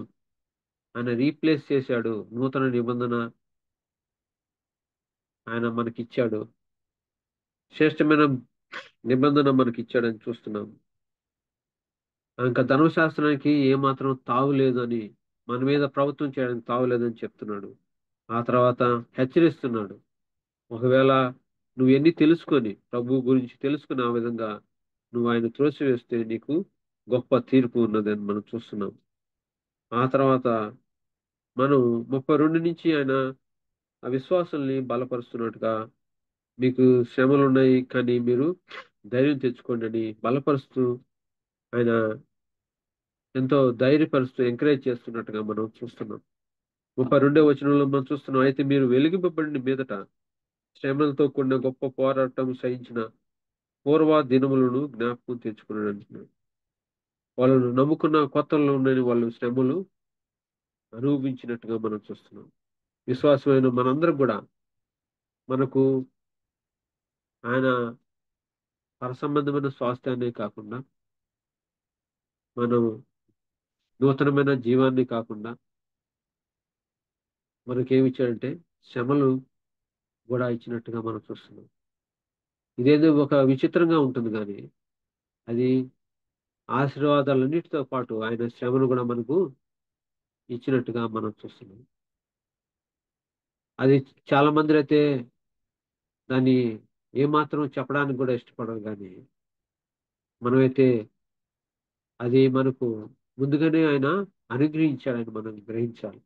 ఆయన రీప్లేస్ చేశాడు. నూతన నిబంధన ఆయన మనకిచ్చాడు. శ్రేష్టమైన నిబంధన మనకిచ్చాడని చూస్తున్నాం. ఇంకా ధర్మశాస్త్రానికి ఏమాత్రం తావు లేదని, మన మీద ప్రభుత్వం చేయడానికి తావు లేదని చెప్తున్నాడు. ఆ తర్వాత హెచ్చరిస్తున్నాడు, ఒకవేళ నువ్వు ఎన్ని తెలుసుకొని ప్రభు గురించి తెలుసుకుని ఆ విధంగా నువ్వు ఆయన త్రోసివేస్తే నీకు గొప్ప తీర్పు ఉన్నదని మనం చూస్తున్నాం. ఆ తర్వాత మనం 32 నుంచి ఆయన ఆ విశ్వాసాల్ని బలపరుస్తున్నట్టుగా, మీకు శ్రమలు ఉన్నాయి కానీ మీరు ధైర్యం తెచ్చుకోండి అని బలపరుస్తూ, ఆయన ఎంతో ధైర్యపరుస్తూ ఎంకరేజ్ చేస్తున్నట్టుగా మనం చూస్తున్నాం. 32వ వచనంలో మనం చూస్తున్నాం, అయితే మీరు వెలిగింపబడిన మీదట శ్రమలతో కూడిన గొప్ప పోరాటం సహించిన పూర్వ దినములను జ్ఞాపకం తెచ్చుకున్నాడు అంటున్నాడు. వాళ్ళను నమ్ముకున్న కొత్తలో ఉన్న వాళ్ళు శ్రమలు అనుభవించినట్టుగా మనం చూస్తున్నాం. విశ్వాసమైన మనందరం కూడా మనకు ఆయన పరసంబంధమైన స్వాస్థ్యాన్ని కాకుండా, మనం నూతనమైన జీవాన్ని కాకుండా మనకేమి ఇచ్చాడంటే శ్రమలు కూడా ఇచ్చినట్టుగా మనం చూస్తున్నాం. ఇదేదో ఒక విచిత్రంగా ఉంటుంది కానీ అది ఆశీర్వాదాలన్నిటితో పాటు ఆయన శ్రమను కూడా మనకు ఇచ్చినట్టుగా మనం చూస్తున్నాం. అది చాలా మంది అయితే దాన్ని ఏమాత్రం చెప్పడానికి కూడా ఇష్టపడరు, కానీ మనమైతే అది మనకు ముందుగానే ఆయన అనుగ్రహించాడని మనం గ్రహించాలి.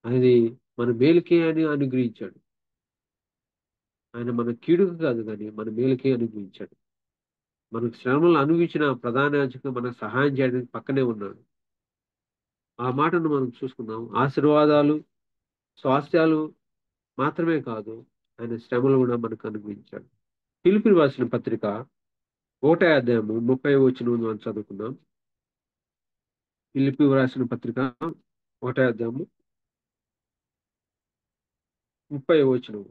అది మన మేలుకే అని అనుగ్రహించాడు. ఆయన మన కీడుకు కాదు కానీ మన మేలుకే అనుగ్రహించాడు. మనకు శ్రమలు అనుభవించిన ప్రధాన యాజకుడు మనకు సహాయం చేయడానికి పక్కనే ఉన్నాడు. ఆ మాటను మనం చూసుకున్నాం. ఆశీర్వాదాలు, స్వాస్థ్యాలు మాత్రమే కాదు, ఆయన శ్రమలు కూడా మనకు అనుగ్రహించాడు. ఫిలిప్పీయులకు రాసిన పత్రిక 1వ అధ్యాయము 30వ వచనం మనం చదువుకుందాం. ఫిలిప్పీయులకు రాసిన పత్రిక 1వ అధ్యాయము 30వ వచనం.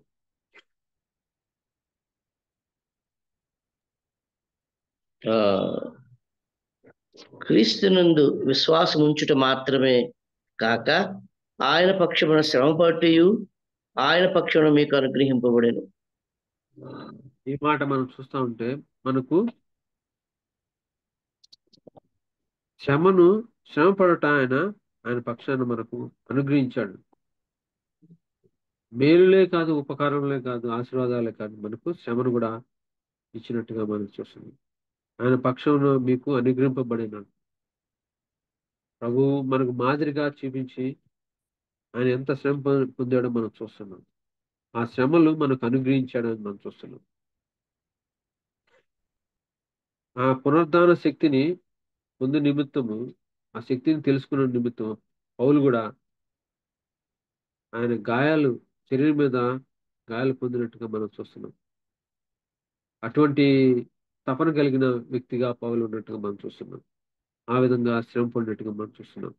ఆ క్రీస్తునందు విశ్వాసం ఉంచుట మాత్రమే కాక ఆయన పక్షమున శ్రమ పట్టియు ఆయన పక్షమున మీకు అనుగ్రహింపబడెను. ఈ మాట మనం చూస్తా ఉంటే మనకు శ్రమ పడట ఆయన పక్షాన మనకు అనుగ్రహించాడు. మేలులే కాదు, ఉపకారంలే కాదు, ఆశీర్వాదాలే కాదు, మనకు శ్రమను కూడా ఇచ్చినట్టుగా మనం చూస్తున్నాం. ఆయన పక్షంలో మీకు అనుగ్రహింపబడినాడు. ప్రభు మనకు మాదిరిగా చూపించి ఆయన ఎంత శ్రమ పొందాడో మనం చూస్తున్నాం. ఆ శ్రమలు మనకు అనుగ్రహించాడని మనం చూస్తున్నాం. ఆ పునరుద్ధాన శక్తిని పొందు నిమిత్తము, ఆ శక్తిని తెలుసుకున్న నిమిత్తం పౌలు కూడా ఆయన శరీరం మీద గాయాలు పొందినట్టుగా మనం చూస్తున్నాం. అటువంటి తపన కలిగిన వ్యక్తిగా పౌలు ఉన్నట్టుగా మనం చూస్తున్నాం. ఆ విధంగా శ్రమ పడినట్టుగా మనం చూస్తున్నాం.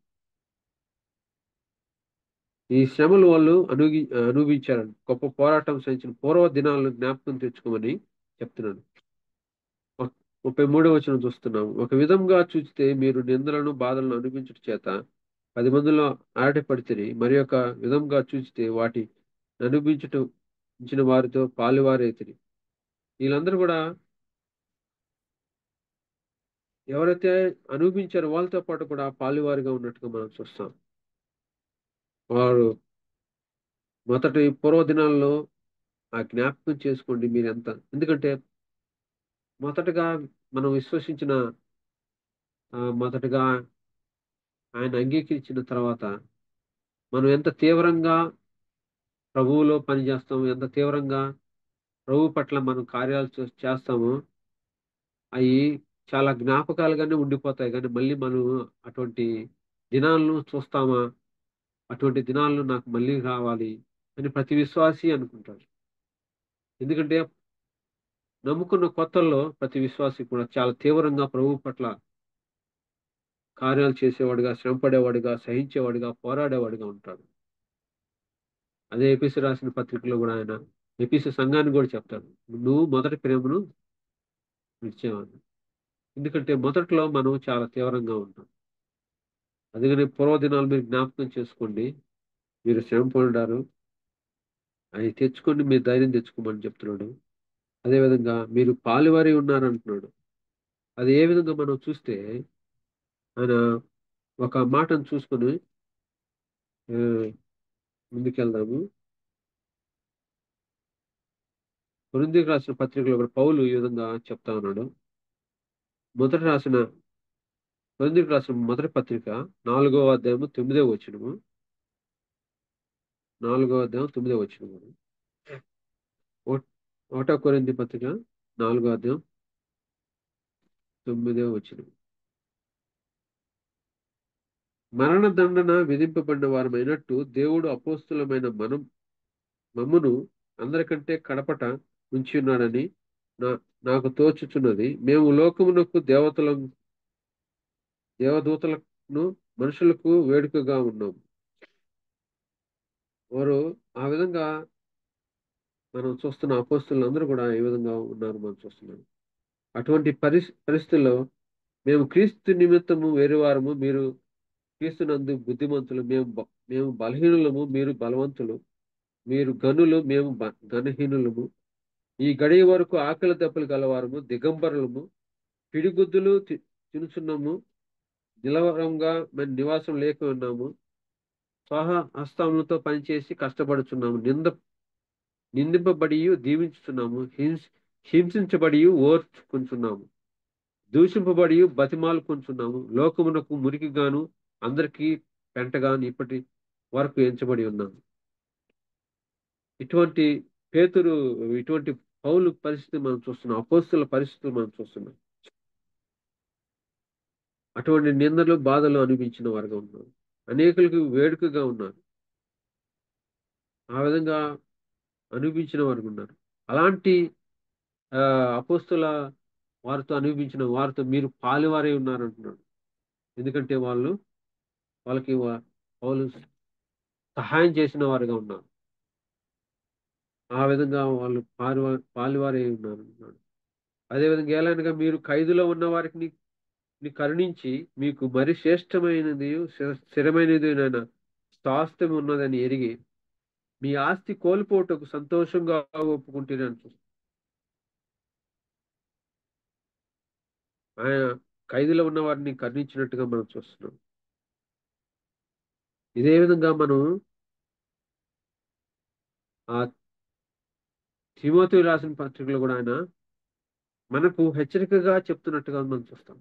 ఈ శ్రమలు వాళ్ళు అనుభవించారని, గొప్ప పోరాటం సహించిన పూర్వ దినాలను జ్ఞాపకం తెచ్చుకోమని చెప్తున్నాడు. 33వ వచనం చూస్తున్నాం. ఒక విధంగా చూస్తే మీరు నిందలను బాధలను అనుభవించుట చేత 10 మందిలో ఆటపడితే, మరి ఒక విధంగా చూస్తే వాటి అనుభవించిన వారితో పాలువారైతిరి. వీళ్ళందరూ కూడా ఎవరైతే అనుభవించారో వాళ్ళతో పాటు కూడా పాలువారిగా ఉన్నట్టుగా మనం చూస్తాం. వారు మొదటి పూర్వ దినాల్లో ఆ జ్ఞాపకం చేసుకోండి మీరు ఎంత. ఎందుకంటే మొదటగా మనం విశ్వసించిన, మొదటగా ఆయన అంగీకరించిన తర్వాత మనం ఎంత తీవ్రంగా ప్రభువులో పనిచేస్తాము, ఎంత తీవ్రంగా ప్రభు పట్ల మనం కార్యాలు చేస్తామో అవి చాలా జ్ఞాపకాలుగానే ఉండిపోతాయి. కానీ మళ్ళీ మనం అటువంటి దినాలను చూస్తామా, అటువంటి దినాలను నాకు మళ్ళీ కావాలి అని ప్రతి విశ్వాసి అనుకుంటాడు. ఎందుకంటే నమ్ముకున్న కొత్తల్లో ప్రతి విశ్వాసి కూడా చాలా తీవ్రంగా ప్రభు పట్ల కార్యాలు చేసేవాడిగా, శ్రమపడేవాడిగా, సహించేవాడిగా, పోరాడేవాడిగా ఉంటాడు. అదే ఎపిసి రాసిన పత్రికలో కూడా ఆయన ఎపిసి సంఘాన్ని కూడా చెప్తాడు, నువ్వు మొదటి ప్రేమను విడిచేవాడిని. ఎందుకంటే మొదట్లో మనం చాలా తీవ్రంగా ఉంటాం. అందుకని పూర్వదినాలు మీరు జ్ఞాపకం చేసుకోండి. మీరు శ్రమ పడ్డారు, అవి తెచ్చుకోండి, మీరు ధైర్యం తెచ్చుకోమని చెప్తున్నాడు. అదేవిధంగా మీరు పాలువారి ఉన్నారంటున్నాడు. అది ఏ విధంగా మనం చూస్తే ఆయన ఒక మాటను చూసుకొని ఆ, ముందుకెళ్దాము. కొరింథీయులకు రాసిన పత్రికలో కూడా పౌలు ఈ విధంగా చెప్తా ఉన్నాడు. మొదట రాసిన కొరింథీయులకు రాసిన మొదటి పత్రిక 4వ అధ్యాయము 9వ వచనము. 4వ అధ్యాయం 9వ వచనము. 1 కొరింథీ పత్రిక 4వ అధ్యాయం 9వ వచనం. మరణదండన విధింపబడిన వారమైనట్టు దేవుడు అపోస్తులమైన మమ్మును అందరికంటే కడపట ఉంచి ఉన్నాడని నాకు తోచుచున్నది. మేము లోకమునకు దేవదూతలను మనుషులకు వేడుకగా ఉన్నాము. వారు ఆ విధంగా మనం చూస్తున్న అపోస్తులందరూ కూడా ఏ విధంగా ఉన్నారు మనం చూస్తున్నాం. అటువంటి పరిస్థితుల్లో మేము క్రీస్తు నిమిత్తము వేరే వారము, మీరు క్రీస్తునందు బుద్ధిమంతులు, మేము బలహీనులము, మీరు బలవంతులు, మీరు గనులు, మేము ఘనహీనులము. ఈ గడియ వరకు ఆకలి దెబ్బలు గలవారము, దిగంబరులము, పిడిగుద్దులు తినుచున్నాము, నిలవరంగా మేము నివాసం లేక ఉన్నాము, స్వహ హస్తములతో పనిచేసి కష్టపడుచున్నాము, నిందింపబడి దీవించుచున్నాము, హింసించబడి ఓర్చుకుంటున్నాము, దూషింపబడి బతిమాలుకుంటున్నాము, లోకమునకు మురికిగాను అందరికీ పెంటగాను ఇప్పటి వరకు ఎంచబడి ఉన్నాము. ఇటువంటి పేతురు, ఇటువంటి పౌలు పరిస్థితి మనం చూస్తున్నాం. అపోస్తుల పరిస్థితులు మనం చూస్తున్నాం. అటువంటి నిందలు బాధలు అనిపించిన వారుగా ఉన్నారు. అనేకులకు వేడుకగా ఉన్నారు. ఆ విధంగా అనిపించిన వారు ఉన్నారు. అలాంటి ఆ అపోస్తుల వారితో అనిపించిన వారితో మీరు పాలువారై ఉన్నారంటున్నాడు. ఎందుకంటే వాళ్ళకి పౌలు సహాయం చేసిన వారుగా ఉన్నారు. ఆ విధంగా వాళ్ళు పాలువారై ఉన్నారు అంటున్నాడు. అదేవిధంగా ఏలైనగా మీరు ఖైదులో ఉన్న వారికి కరుణించి మీకు మరి శ్రేష్టమైనది స్థిరమైనది స్వాస్థ్యం ఉన్నదని ఎరిగి మీ ఆస్తి కోల్పోటకు సంతోషంగా ఒప్పుకుంటారని చూస్తాం. ఆయన ఖైదులో ఉన్న వారిని కరుణించినట్టుగా మనం చూస్తున్నాం. ఇదే విధంగా మనం ఆ తిమోతి రాసిన పత్రికలో కూడా ఆయన మనకు హెచ్చరికగా చెప్తున్నట్టుగా మనం చూస్తాం.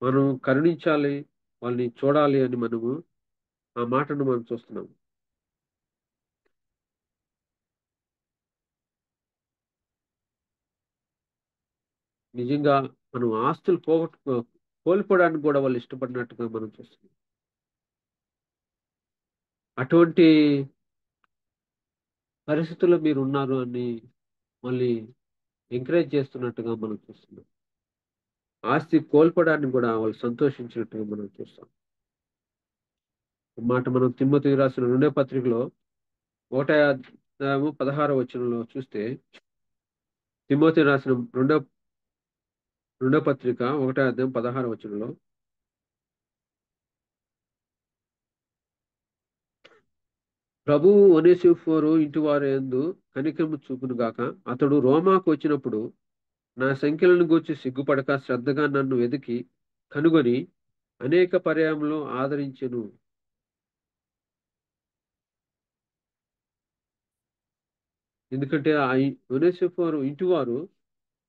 మనం కరుణించాలి, వాళ్ళని చూడాలి అని మనము ఆ మాటను మనం చూస్తున్నాం. నిజంగా మనం ఆస్తులు కోల్పోవడానికి కూడా వాళ్ళు ఇష్టపడినట్టుగా మనం చూస్తున్నాం. అటువంటి పరిస్థితుల్లో మీరు ఉన్నారు అని మళ్ళీ ఎంకరేజ్ చేస్తున్నట్టుగా మనం చూస్తున్నాం. ఆస్తి కోల్పోవడానికి కూడా వాళ్ళు సంతోషించినట్టుగా మనం చూస్తాం. ఈ మాట మనం తిమోతికి రాసిన 2వ పత్రికలో 1వ అధ్యాయము 16వ వచనంలో చూస్తే, తిమోతి రాసిన రెండో పత్రిక 1వ అధ్యాయం 16వ వచనంలో, ప్రభువు ఒనేసిఫోరు ఇంటి వారి యందు కనికరము చూపును గాక. అతడు రోమాకు వచ్చినప్పుడు నా సంఖ్యలను గూర్చి సిగ్గుపడక శ్రద్ధగా నన్ను వెతికి కనుగొని అనేక పర్యాయములు ఆదరించెను. ఎందుకంటే ఆ ఒనేసిఫోరు ఇంటి వారు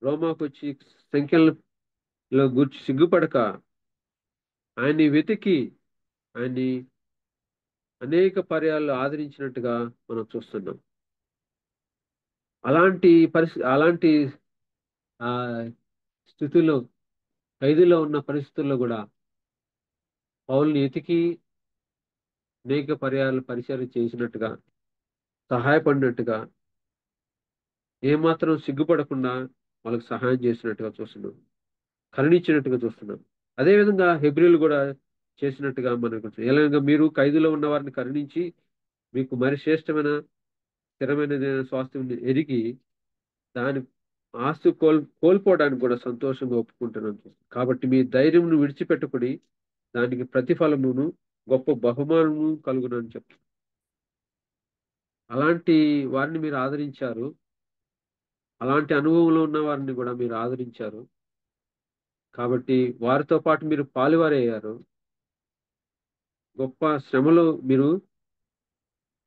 రోమాకు వచ్చి సంఖ్యలలో గూర్చి సిగ్గుపడక ఆయన్ని వెతికి ఆయన్ని అనేక పర్యాలు ఆదరించినట్టుగా మనం చూస్తున్నాం. అలాంటి ఆ స్థితిలో, ఖైదులో ఉన్న పరిస్థితుల్లో కూడా పౌల్ని ఎతికి అనేక పర్యాలు పరిచయం చేసినట్టుగా, సహాయపడినట్టుగా ఏమాత్రం సిగ్గుపడకుండా వాళ్ళకి సహాయం చేసినట్టుగా చూస్తున్నాం, కరుణించినట్టుగా చూస్తున్నాం. అదేవిధంగా హెబ్రీలు కూడా చేసినట్టుగా మనకు ఎలాగ మీరు ఖైదులో ఉన్న వారిని కరుణించి మీకు మరి శ్రేష్టమైన స్థిరమైన స్వాస్థ్యం ఎరిగి దాని ఆస్తి కోల్పోవడానికి కూడా సంతోషంగా ఒప్పుకుంటున్నాను. కాబట్టి మీ ధైర్యంను విడిచిపెట్టుకుని దానికి ప్రతిఫలమును గొప్ప బహుమానము కలుగునని చెప్తాను. అలాంటి వారిని మీరు ఆదరించారు, అలాంటి అనుభవంలో ఉన్న వారిని కూడా మీరు ఆదరించారు. కాబట్టి వారితో పాటు మీరు పాలువారయ్యారు. గొప్ప శ్రమలో మీరు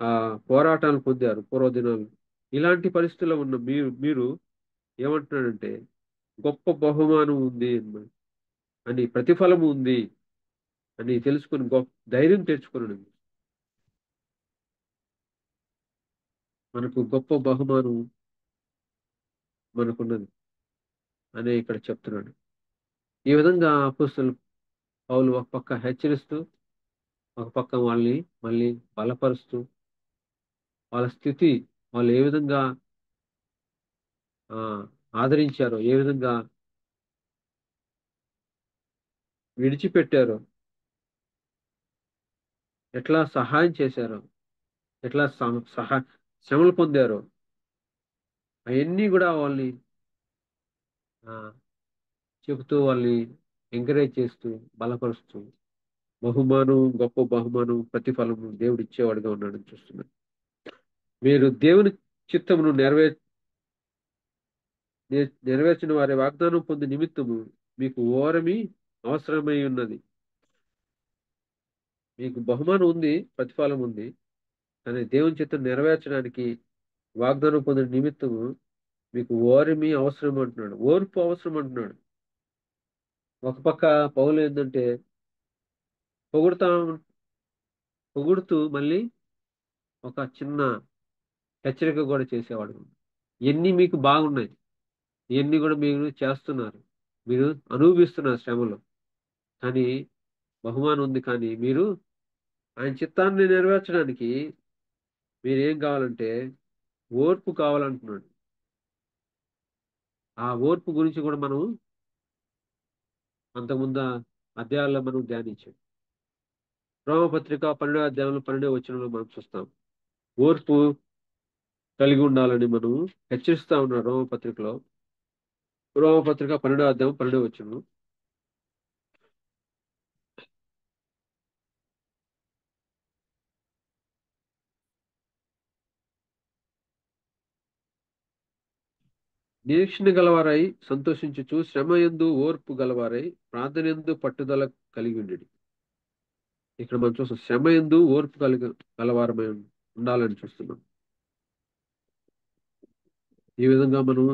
ఆ పోరాటాలు పొందారు పూర్వదినాలు. ఇలాంటి పరిస్థితుల్లో ఉన్న మీరు ఏమంటున్నాడంటే గొప్ప బహుమానం ఉంది అని ప్రతిఫలం ఉంది అని తెలుసుకుని గొప్ప ధైర్యం తెచ్చుకున్నాడు. మనకు గొప్ప బహుమానం మనకున్నది అని ఇక్కడ చెప్తున్నాడు. ఈ విధంగా అపోస్తలులు పౌలు ఒక పక్క హెచ్చరిస్తూ ఒక పక్క వాళ్ళని మళ్ళీ బలపరుస్తూ వాళ్ళ స్థితి వాళ్ళు ఏ విధంగా ఆ ఆదరించారో, ఏ విధంగా విడిచిపెట్టారో, ఎట్లా సహాయం చేశారో, ఎట్లా శ్రమలు పొందారో అవన్నీ కూడా వాళ్ళని ఆ చెబుతూ వాళ్ళని ఎంకరేజ్ చేస్తూ బలపరుస్తూ బహుమానం గొప్ప బహుమానం ప్రతిఫలము దేవుడు ఇచ్చేవాడుగా ఉన్నాడని చూస్తున్నాడు. మీరు దేవుని చిత్తమును నెరవేర్చిన వారి వాగ్దానం పొంది నిమిత్తము మీకు ఓరమి అవసరమై ఉన్నది. మీకు బహుమానం ఉంది, ప్రతిఫలం ఉంది, కానీ దేవుని చిత్తం నెరవేర్చడానికి వాగ్దానం పొందిన నిమిత్తము మీకు ఓరమి అవసరం అంటున్నాడు, ఓర్పు అవసరం అంటున్నాడు. ఒక పక్క పౌలు ఏంటంటే పొగుడుతా పొగుడుతూ మళ్ళీ ఒక చిన్న హెచ్చరిక కూడా చేసేవాడు. ఇవన్నీ మీకు బాగున్నాయి, ఇవన్నీ కూడా మీరు చేస్తున్నారు, మీరు అనుభవిస్తున్నారు శ్రమలు, కానీ బహుమానం ఉంది. కానీ మీరు ఆయన చిత్తాన్ని నెరవేర్చడానికి మీరు ఏం కావాలంటే ఓర్పు కావాలంటున్నాడు. ఆ ఓర్పు గురించి కూడా మనం అంతకుముందు అధ్యాయాల్లో మనం ధ్యానించాం. రోమపత్రిక 12వ అధ్యాయంలో 12వ వచనంలో మనం చూస్తాం. ఓర్పు కలిగి ఉండాలని మనం హెచ్చరిస్తా ఉన్నాడు రోమపత్రికలో. రోమపత్రిక 12వ అధ్యాయం 12వ వచనం. నిరీక్షణ గలవారై సంతోషించుచు శ్రమ యందు ఓర్పు గలవారై ప్రార్థన యందు పట్టుదల కలిగి ఉండుడి. ఇక్కడ మనం చూస్తాం శ్రమ యందు ఓర్పు గలవారమై ఉండాలని చూస్తున్నాం. ఈ విధంగా మనం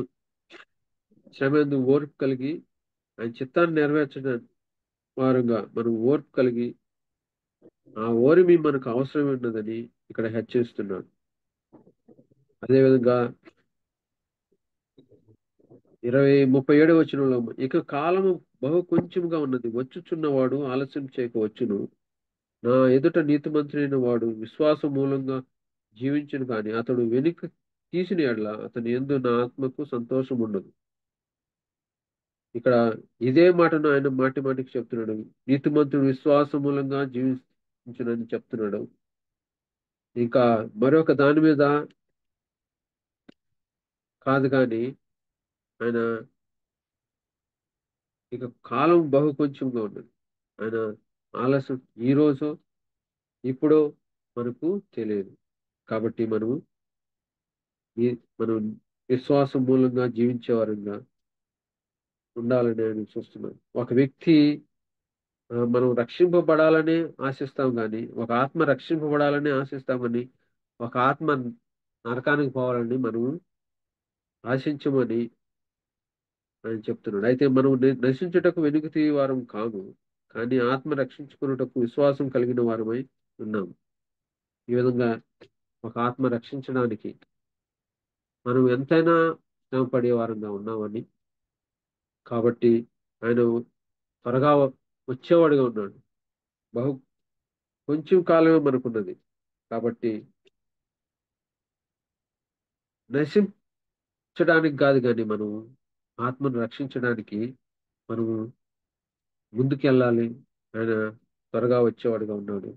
శ్రమ యందు ఓర్పు కలిగి ఆయన చిత్తాన్ని నెరవేర్చడానికి వారంగా మనం ఓర్పు కలిగి ఆ ఓరిమి మనకు అవసరం ఉన్నదని ఇక్కడ హెచ్చరిస్తున్నాడు. అదేవిధంగా 37వ వచనంలో ఇక కాలము బహు కొంచెముగా ఉన్నది, వచ్చుచున్నవాడు ఆలస్యం చేయకవచ్చును. నా ఎదుట నీతిమంతుడైన వాడు విశ్వాస మూలంగా జీవించును, కానీ అతడు వెనుక తీసిన ఎడల అతని యందు నా ఆత్మకు సంతోషం ఉండదు. ఇక్కడ ఇదే మాటను ఆయన మాటి మాటికి చెప్తున్నాడు. నీతిమంతుడు విశ్వాస మూలంగా జీవించునని చెప్తున్నాడు. ఇంకా మరొక దాని మీద కాదు, కానీ ఆయన ఇక కాలం బహు కొంచెంగా ఉన్నది. ఆయన ఆలస్యం ఈ రోజు ఇప్పుడు మనకు తెలియదు. కాబట్టి ఈ మనం విశ్వాసం మూలంగా జీవించే వారంగా ఉండాలని ఆయన చూస్తున్నాం. ఒక వ్యక్తి మనం రక్షింపబడాలని ఆశిస్తాం, కానీ ఒక ఆత్మ రక్షింపబడాలని ఆశిస్తాం, కానీ ఒక ఆత్మ నరకానికి పోవాలని మనం ఆశించమని ఆయన చెప్తున్నాడు. అయితే మనం నశించుటకు వెనుక వారం కాము, కానీ ఆత్మ రక్షించుకున్నటకు విశ్వాసం కలిగిన వారమై ఉన్నాం. ఈ విధంగా ఒక ఆత్మ రక్షించడానికి మనం ఎంతైనా శ్రమపడే వారంగా ఉన్నామని, కాబట్టి ఆయన త్వరగా వచ్చేవాడుగా ఉన్నాడు. బహు కొంచెం కాలమే మనకున్నది. కాబట్టి రక్షించడానికి కాదు కానీ మనం ఆత్మను రక్షించడానికి మనము ముందుకెళ్ళాలి. ఆయన త్వరగా వచ్చేవాడుగా ఉన్నాడు.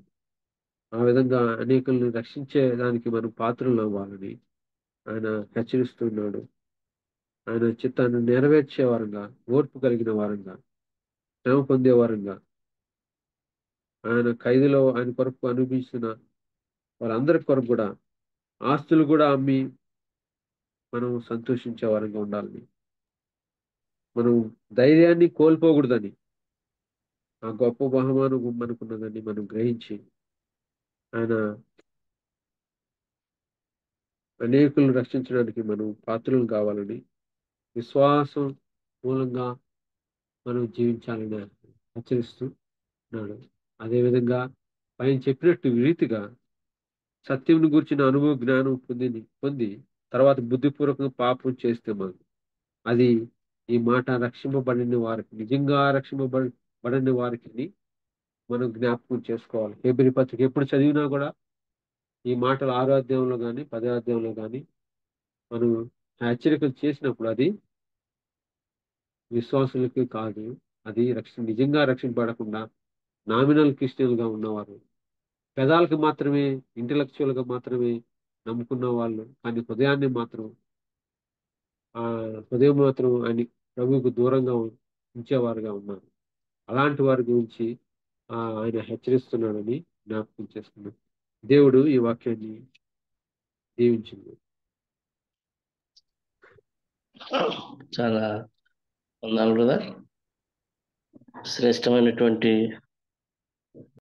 ఆ విధంగా అనేకుల్ని రక్షించే దానికి మనం పాత్రలు అవ్వాలని ఆయన హెచ్చరిస్తున్నాడు. ఆయన చిత్తాన్ని నెరవేర్చే వారంగా, ఓర్పు కలిగిన వారంగా, శ్రమ పొందే వారంగా, ఆయన ఖైదులో ఆయన కొరకు అనుభవిస్తున్న వారందరి కొరకు కూడా ఆస్తులు కూడా అమ్మి మనం సంతోషించే వారంగా ఉండాలని, మనం ధైర్యాన్ని కోల్పోకూడదని, ఆ గొప్ప బహుమానం మనకున్నదని మనం గ్రహించి ఆయన అనేకులను రక్షించడానికి మనం పాత్రలు కావాలని, విశ్వాసం మూలంగా మనం జీవించాలని ఆయన హెచ్చరిస్తూ ఉన్నాడు. అదేవిధంగా పైన చెప్పినట్టు రీతిగా సత్యంను గురించిన అనుభవ జ్ఞానం పొంది తర్వాత బుద్ధిపూర్వకంగా పాపం చేస్తే మనం అది ఈ మాట రక్షింపబడిన వారికి, నిజంగా రక్షింపబడిన వారికి మనం జ్ఞాపకం చేసుకోవాలి. హెబ్రీ పత్రిక ఎప్పుడు చదివినా కూడా ఈ మాటలు 6వ అధ్యాయంలో కానీ 10వ అధ్యాయంలో కానీ మనం హెచ్చరికలు చేసినప్పుడు అది విశ్వాసులకి కాదు, అది నిజంగా రక్షింపబడకుండా నామినల్ క్రిస్టియన్‌గా ఉన్నవారు, పెదాలకు మాత్రమే, ఇంటలెక్చువల్‌గా మాత్రమే నమ్ముకున్న వాళ్ళు, కానీ హృదయం మాత్రం ఆయన ప్రభువుకు దూరంగా ఉంచేవారుగా ఉన్నారు. అలాంటి వారి గురించి ఆయన హెచ్చరిస్తున్నాడని జ్ఞాపకం చేస్తున్నాం. దేవుడు ఈ వాక్యాన్ని దీవించింది. చాలా వందనాలు బ్రదర్. శ్రేష్టమైనటువంటి